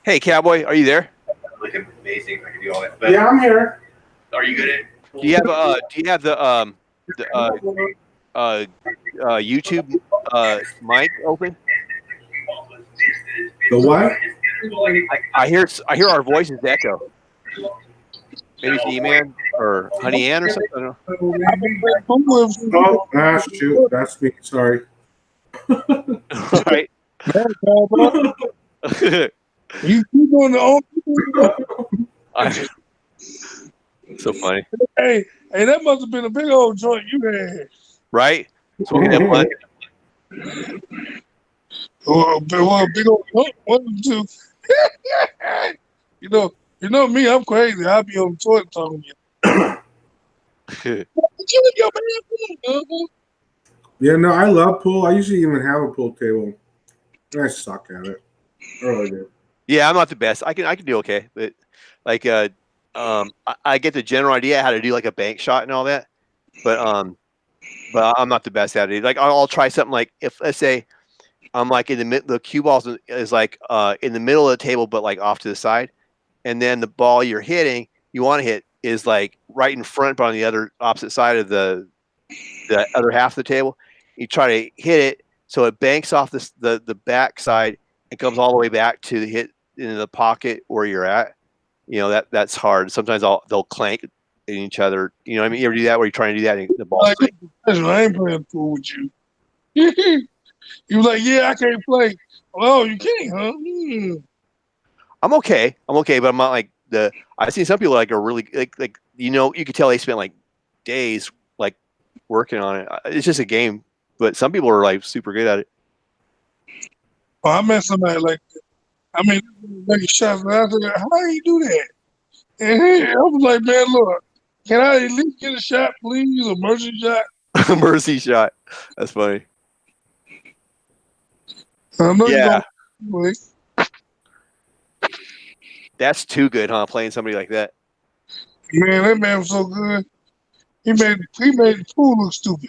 Hey Cowboy, are you there? That would look amazing if I could do all that. But Yeah, I'm here. are you good at do you have the YouTube mic open? The what? I hear our voices echo. Maybe it's E-Man or Honey Ann or something. I don't know. Oh, shoot. That's me. Sorry. Right. You doing the own. So funny. Hey, that must have been a big old joint you had. Right? Smoking that blunt. Well, big old joint, 1 2. You know me, I'm crazy. I'll be on the toilet talking to you. What you in your bathroom, Yeah, no, I love pool. I usually even have a pool table. I suck at it. I really do. Yeah, I'm not the best. I can do okay, but like I get the general idea how to do like a bank shot and all that, but I'm not the best at it. Like I'll try something like if let's say I'm like in the the cue ball is like in the middle of the table, but like off to the side, and then the ball you're hitting, you want to hit is like right in front, but on the other opposite side of the other half of the table. You try to hit it so it banks off the back side and comes all the way back to the hit in the pocket where you're at. You know that's hard. Sometimes they'll clank in each other. You know what I mean? You ever do that where you're trying to do that and the ball? Like, I ain't playing pool with you. You was like, yeah, I can't play. Oh, you can't, huh? I'm okay, but I'm not like the. I've seen some people like are really like you know you could tell they spent like days like working on it. It's just a game, but some people are like super good at it. Oh, I met somebody like that. I mean, making shots, and I said, how do you do that? And I was like, man, look, can I at least get a shot, please? A mercy shot? Mercy shot. That's funny. I know Yeah, you're going that's too good, huh? Playing somebody like that. man, that man was so good. He made the pool look stupid.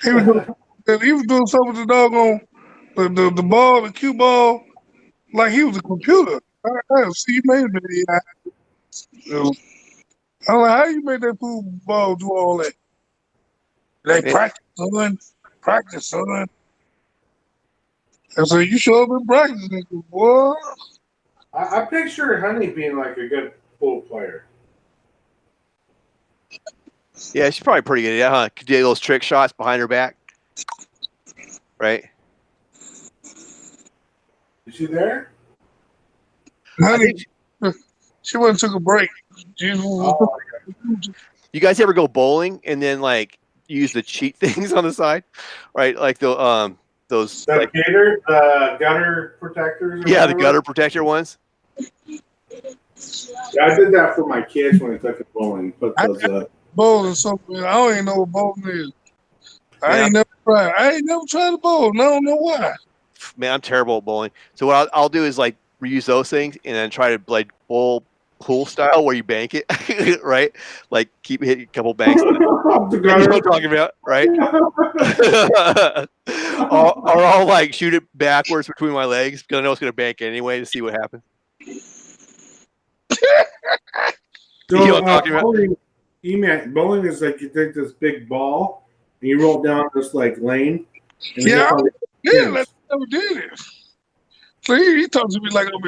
He was doing something with the doggone the ball, the cue ball, like he was a computer. I see you made it. I'm like, how you make that pool ball do all that? They practice, son. I said, you sure been practicing, boy. I picture Honey being like a good pool player. Yeah, she's probably pretty good. Yeah, huh? Could do those trick shots behind her back, right? Is she there? Honey, she went and took a break. Oh, You guys ever go bowling and then like use the cheat things on the side, right? Like those the like gator, gutter protectors. Or yeah, the whatever? gutter protector ones. Yeah, I did that for my kids when I took it bowling. Put those. Bowling something. I don't even know what bowling is. I Yeah. ain't never tried to bowl. And I don't know why. Man, I'm terrible at bowling. So what I'll do is like reuse those things and then try to like bowl pool style where you bank it, right? Like keep hitting a couple banks. You know what I'm talking about, right? or I'll like shoot it backwards between my legs because I know it's gonna bank anyway to see what happens. So, You know what I'm talking about? bowling is like you take this big ball and you roll it down this like lane. And Yeah, yeah. I never did it. So he talked to me like I'm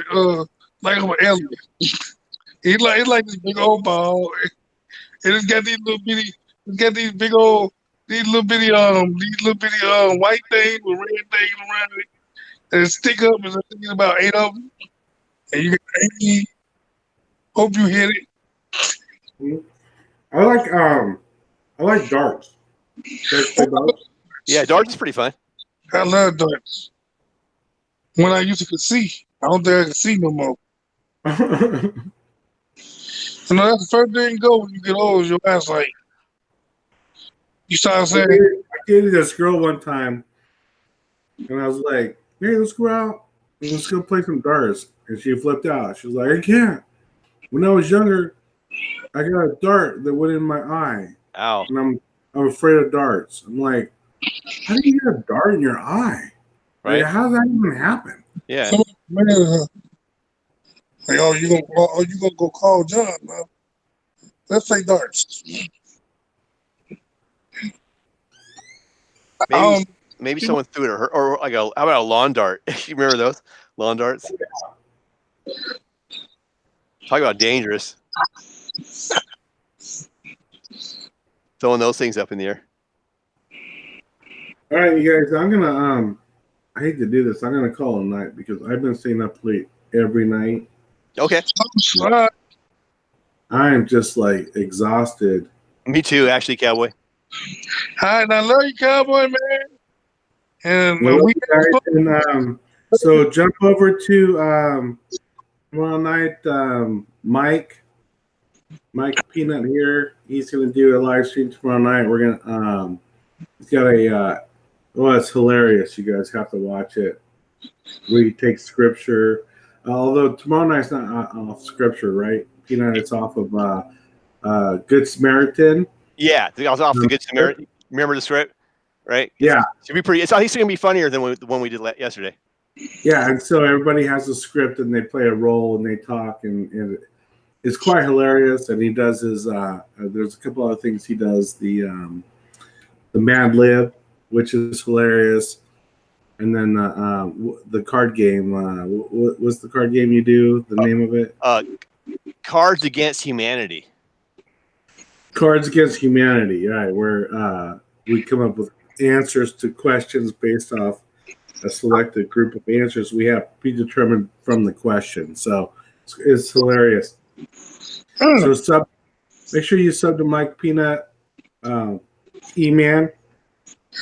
an alien. It's like this big old ball. And it's got these little bitty, these little bitty white things with red things around it. And it stick up, and I think it's about 8 of them. And you can aim. Hope you hit it. I like darts. You guys play darts? Yeah, darts is pretty fun. I love darts. When I used to see, I don't think I can see no more. You know, that's the first thing you go when you get old is your eyesight. You start saying, I dated this girl one time, and I was like, "Hey, let's go out and let's go play some darts." And she flipped out. She was like, "I can't. When I was younger, I got a dart that went in my eye, Ow. and I'm afraid of darts." I'm like, "How do you get a dart in your eye? Right? Like, how does that even happen?" Yeah. man, like, oh, you gonna go call John? Man. Let's play darts. Maybe someone threw it at her, or like how about a lawn dart? You remember those lawn darts? Talk about dangerous. Throwing those things up in the air. All right, you guys. I'm gonna I hate to do this. I'm gonna call a night because I've been staying up late every night. Okay. I am just like exhausted. Me too, actually, Cowboy. All right, I love you, cowboy man. And Well, we guys, and, so jump over to tomorrow night, Mike. Mike Peanut here. He's gonna do a live stream tomorrow night. We're gonna he's got a well, it's hilarious. You guys have to watch it. We take scripture, although tomorrow night's not off scripture, right? Peanut, it's off of Good Samaritan. Yeah, I was off the Good Samaritan. Remember the script, right? Yeah. Should be pretty. I think it's gonna be funnier than the one we did yesterday. Yeah, and so everybody has a script and they play a role and they talk and it's quite hilarious. And he does his there's a couple other things he does, the Mad Lib, which is hilarious, and then the card game. What's the card game you do? The name of it? Cards Against Humanity. Cards Against Humanity. Right, where we come up with answers to questions based off a selected group of answers we have predetermined from the question. So it's hilarious. So make sure you sub to Mike Peanut. E-Man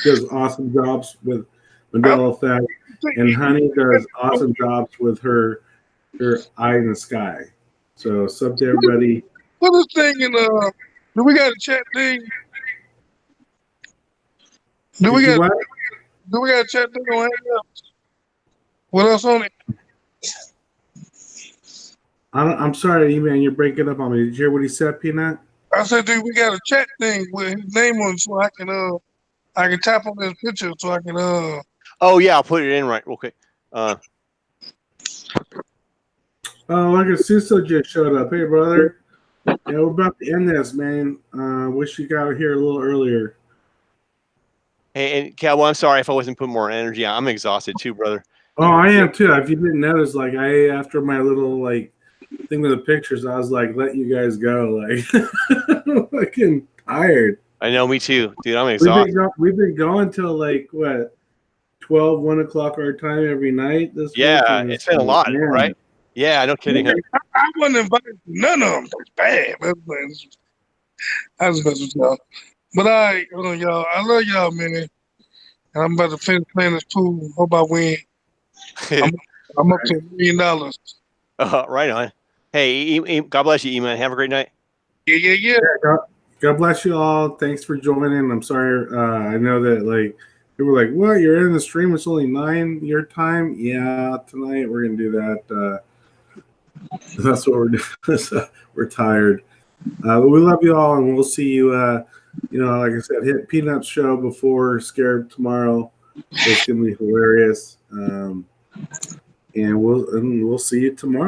does awesome jobs with Mandela Effect, and Honey does awesome jobs with her Eye in the Sky. So sub to everybody. What is thing in do we got a chat thing? Do we got a chat thing on Hangouts? What else on it? I'm sorry, E-Man, you're breaking up on me. Did you hear what he said, Peanut? I said, dude, we got a chat thing with his name on it so I can tap on his picture so I can Oh yeah, I'll put it in right. Okay. Oh, look at Suso just showed up. Hey, brother. Yeah, we're about to end this, man. Wish you got here a little earlier. Hey, and Cal, well, I'm sorry if I wasn't putting more energy on. I'm exhausted too, brother. Oh, I am too. If you didn't notice, like after my little thing with the pictures, I was like, let you guys go. Like I'm fucking tired. I know, me too, dude. I'm exhausted. We've been going till like what 12, 1 o'clock our time every night this week. Yeah, it's been a lot, right? Yeah, no kidding. I wasn't invited to none of them. That's bad. I was messing with y'all. But y'all, I love y'all, man. And I'm about to finish playing this pool. Hope I win. I'm up to $1 million. Right on. Hey, God bless you, E-Man. Have a great night. Yeah. God bless you all. Thanks for joining. I'm sorry. I know that people were like, "What? You're in the stream? It's only 9 your time." Yeah, tonight we're gonna do that. That's what we're doing. So we're tired. But we love you all, and we'll see you. Like I said, hit Peanut's show before Scared tomorrow. It's gonna be hilarious. And we'll see you tomorrow.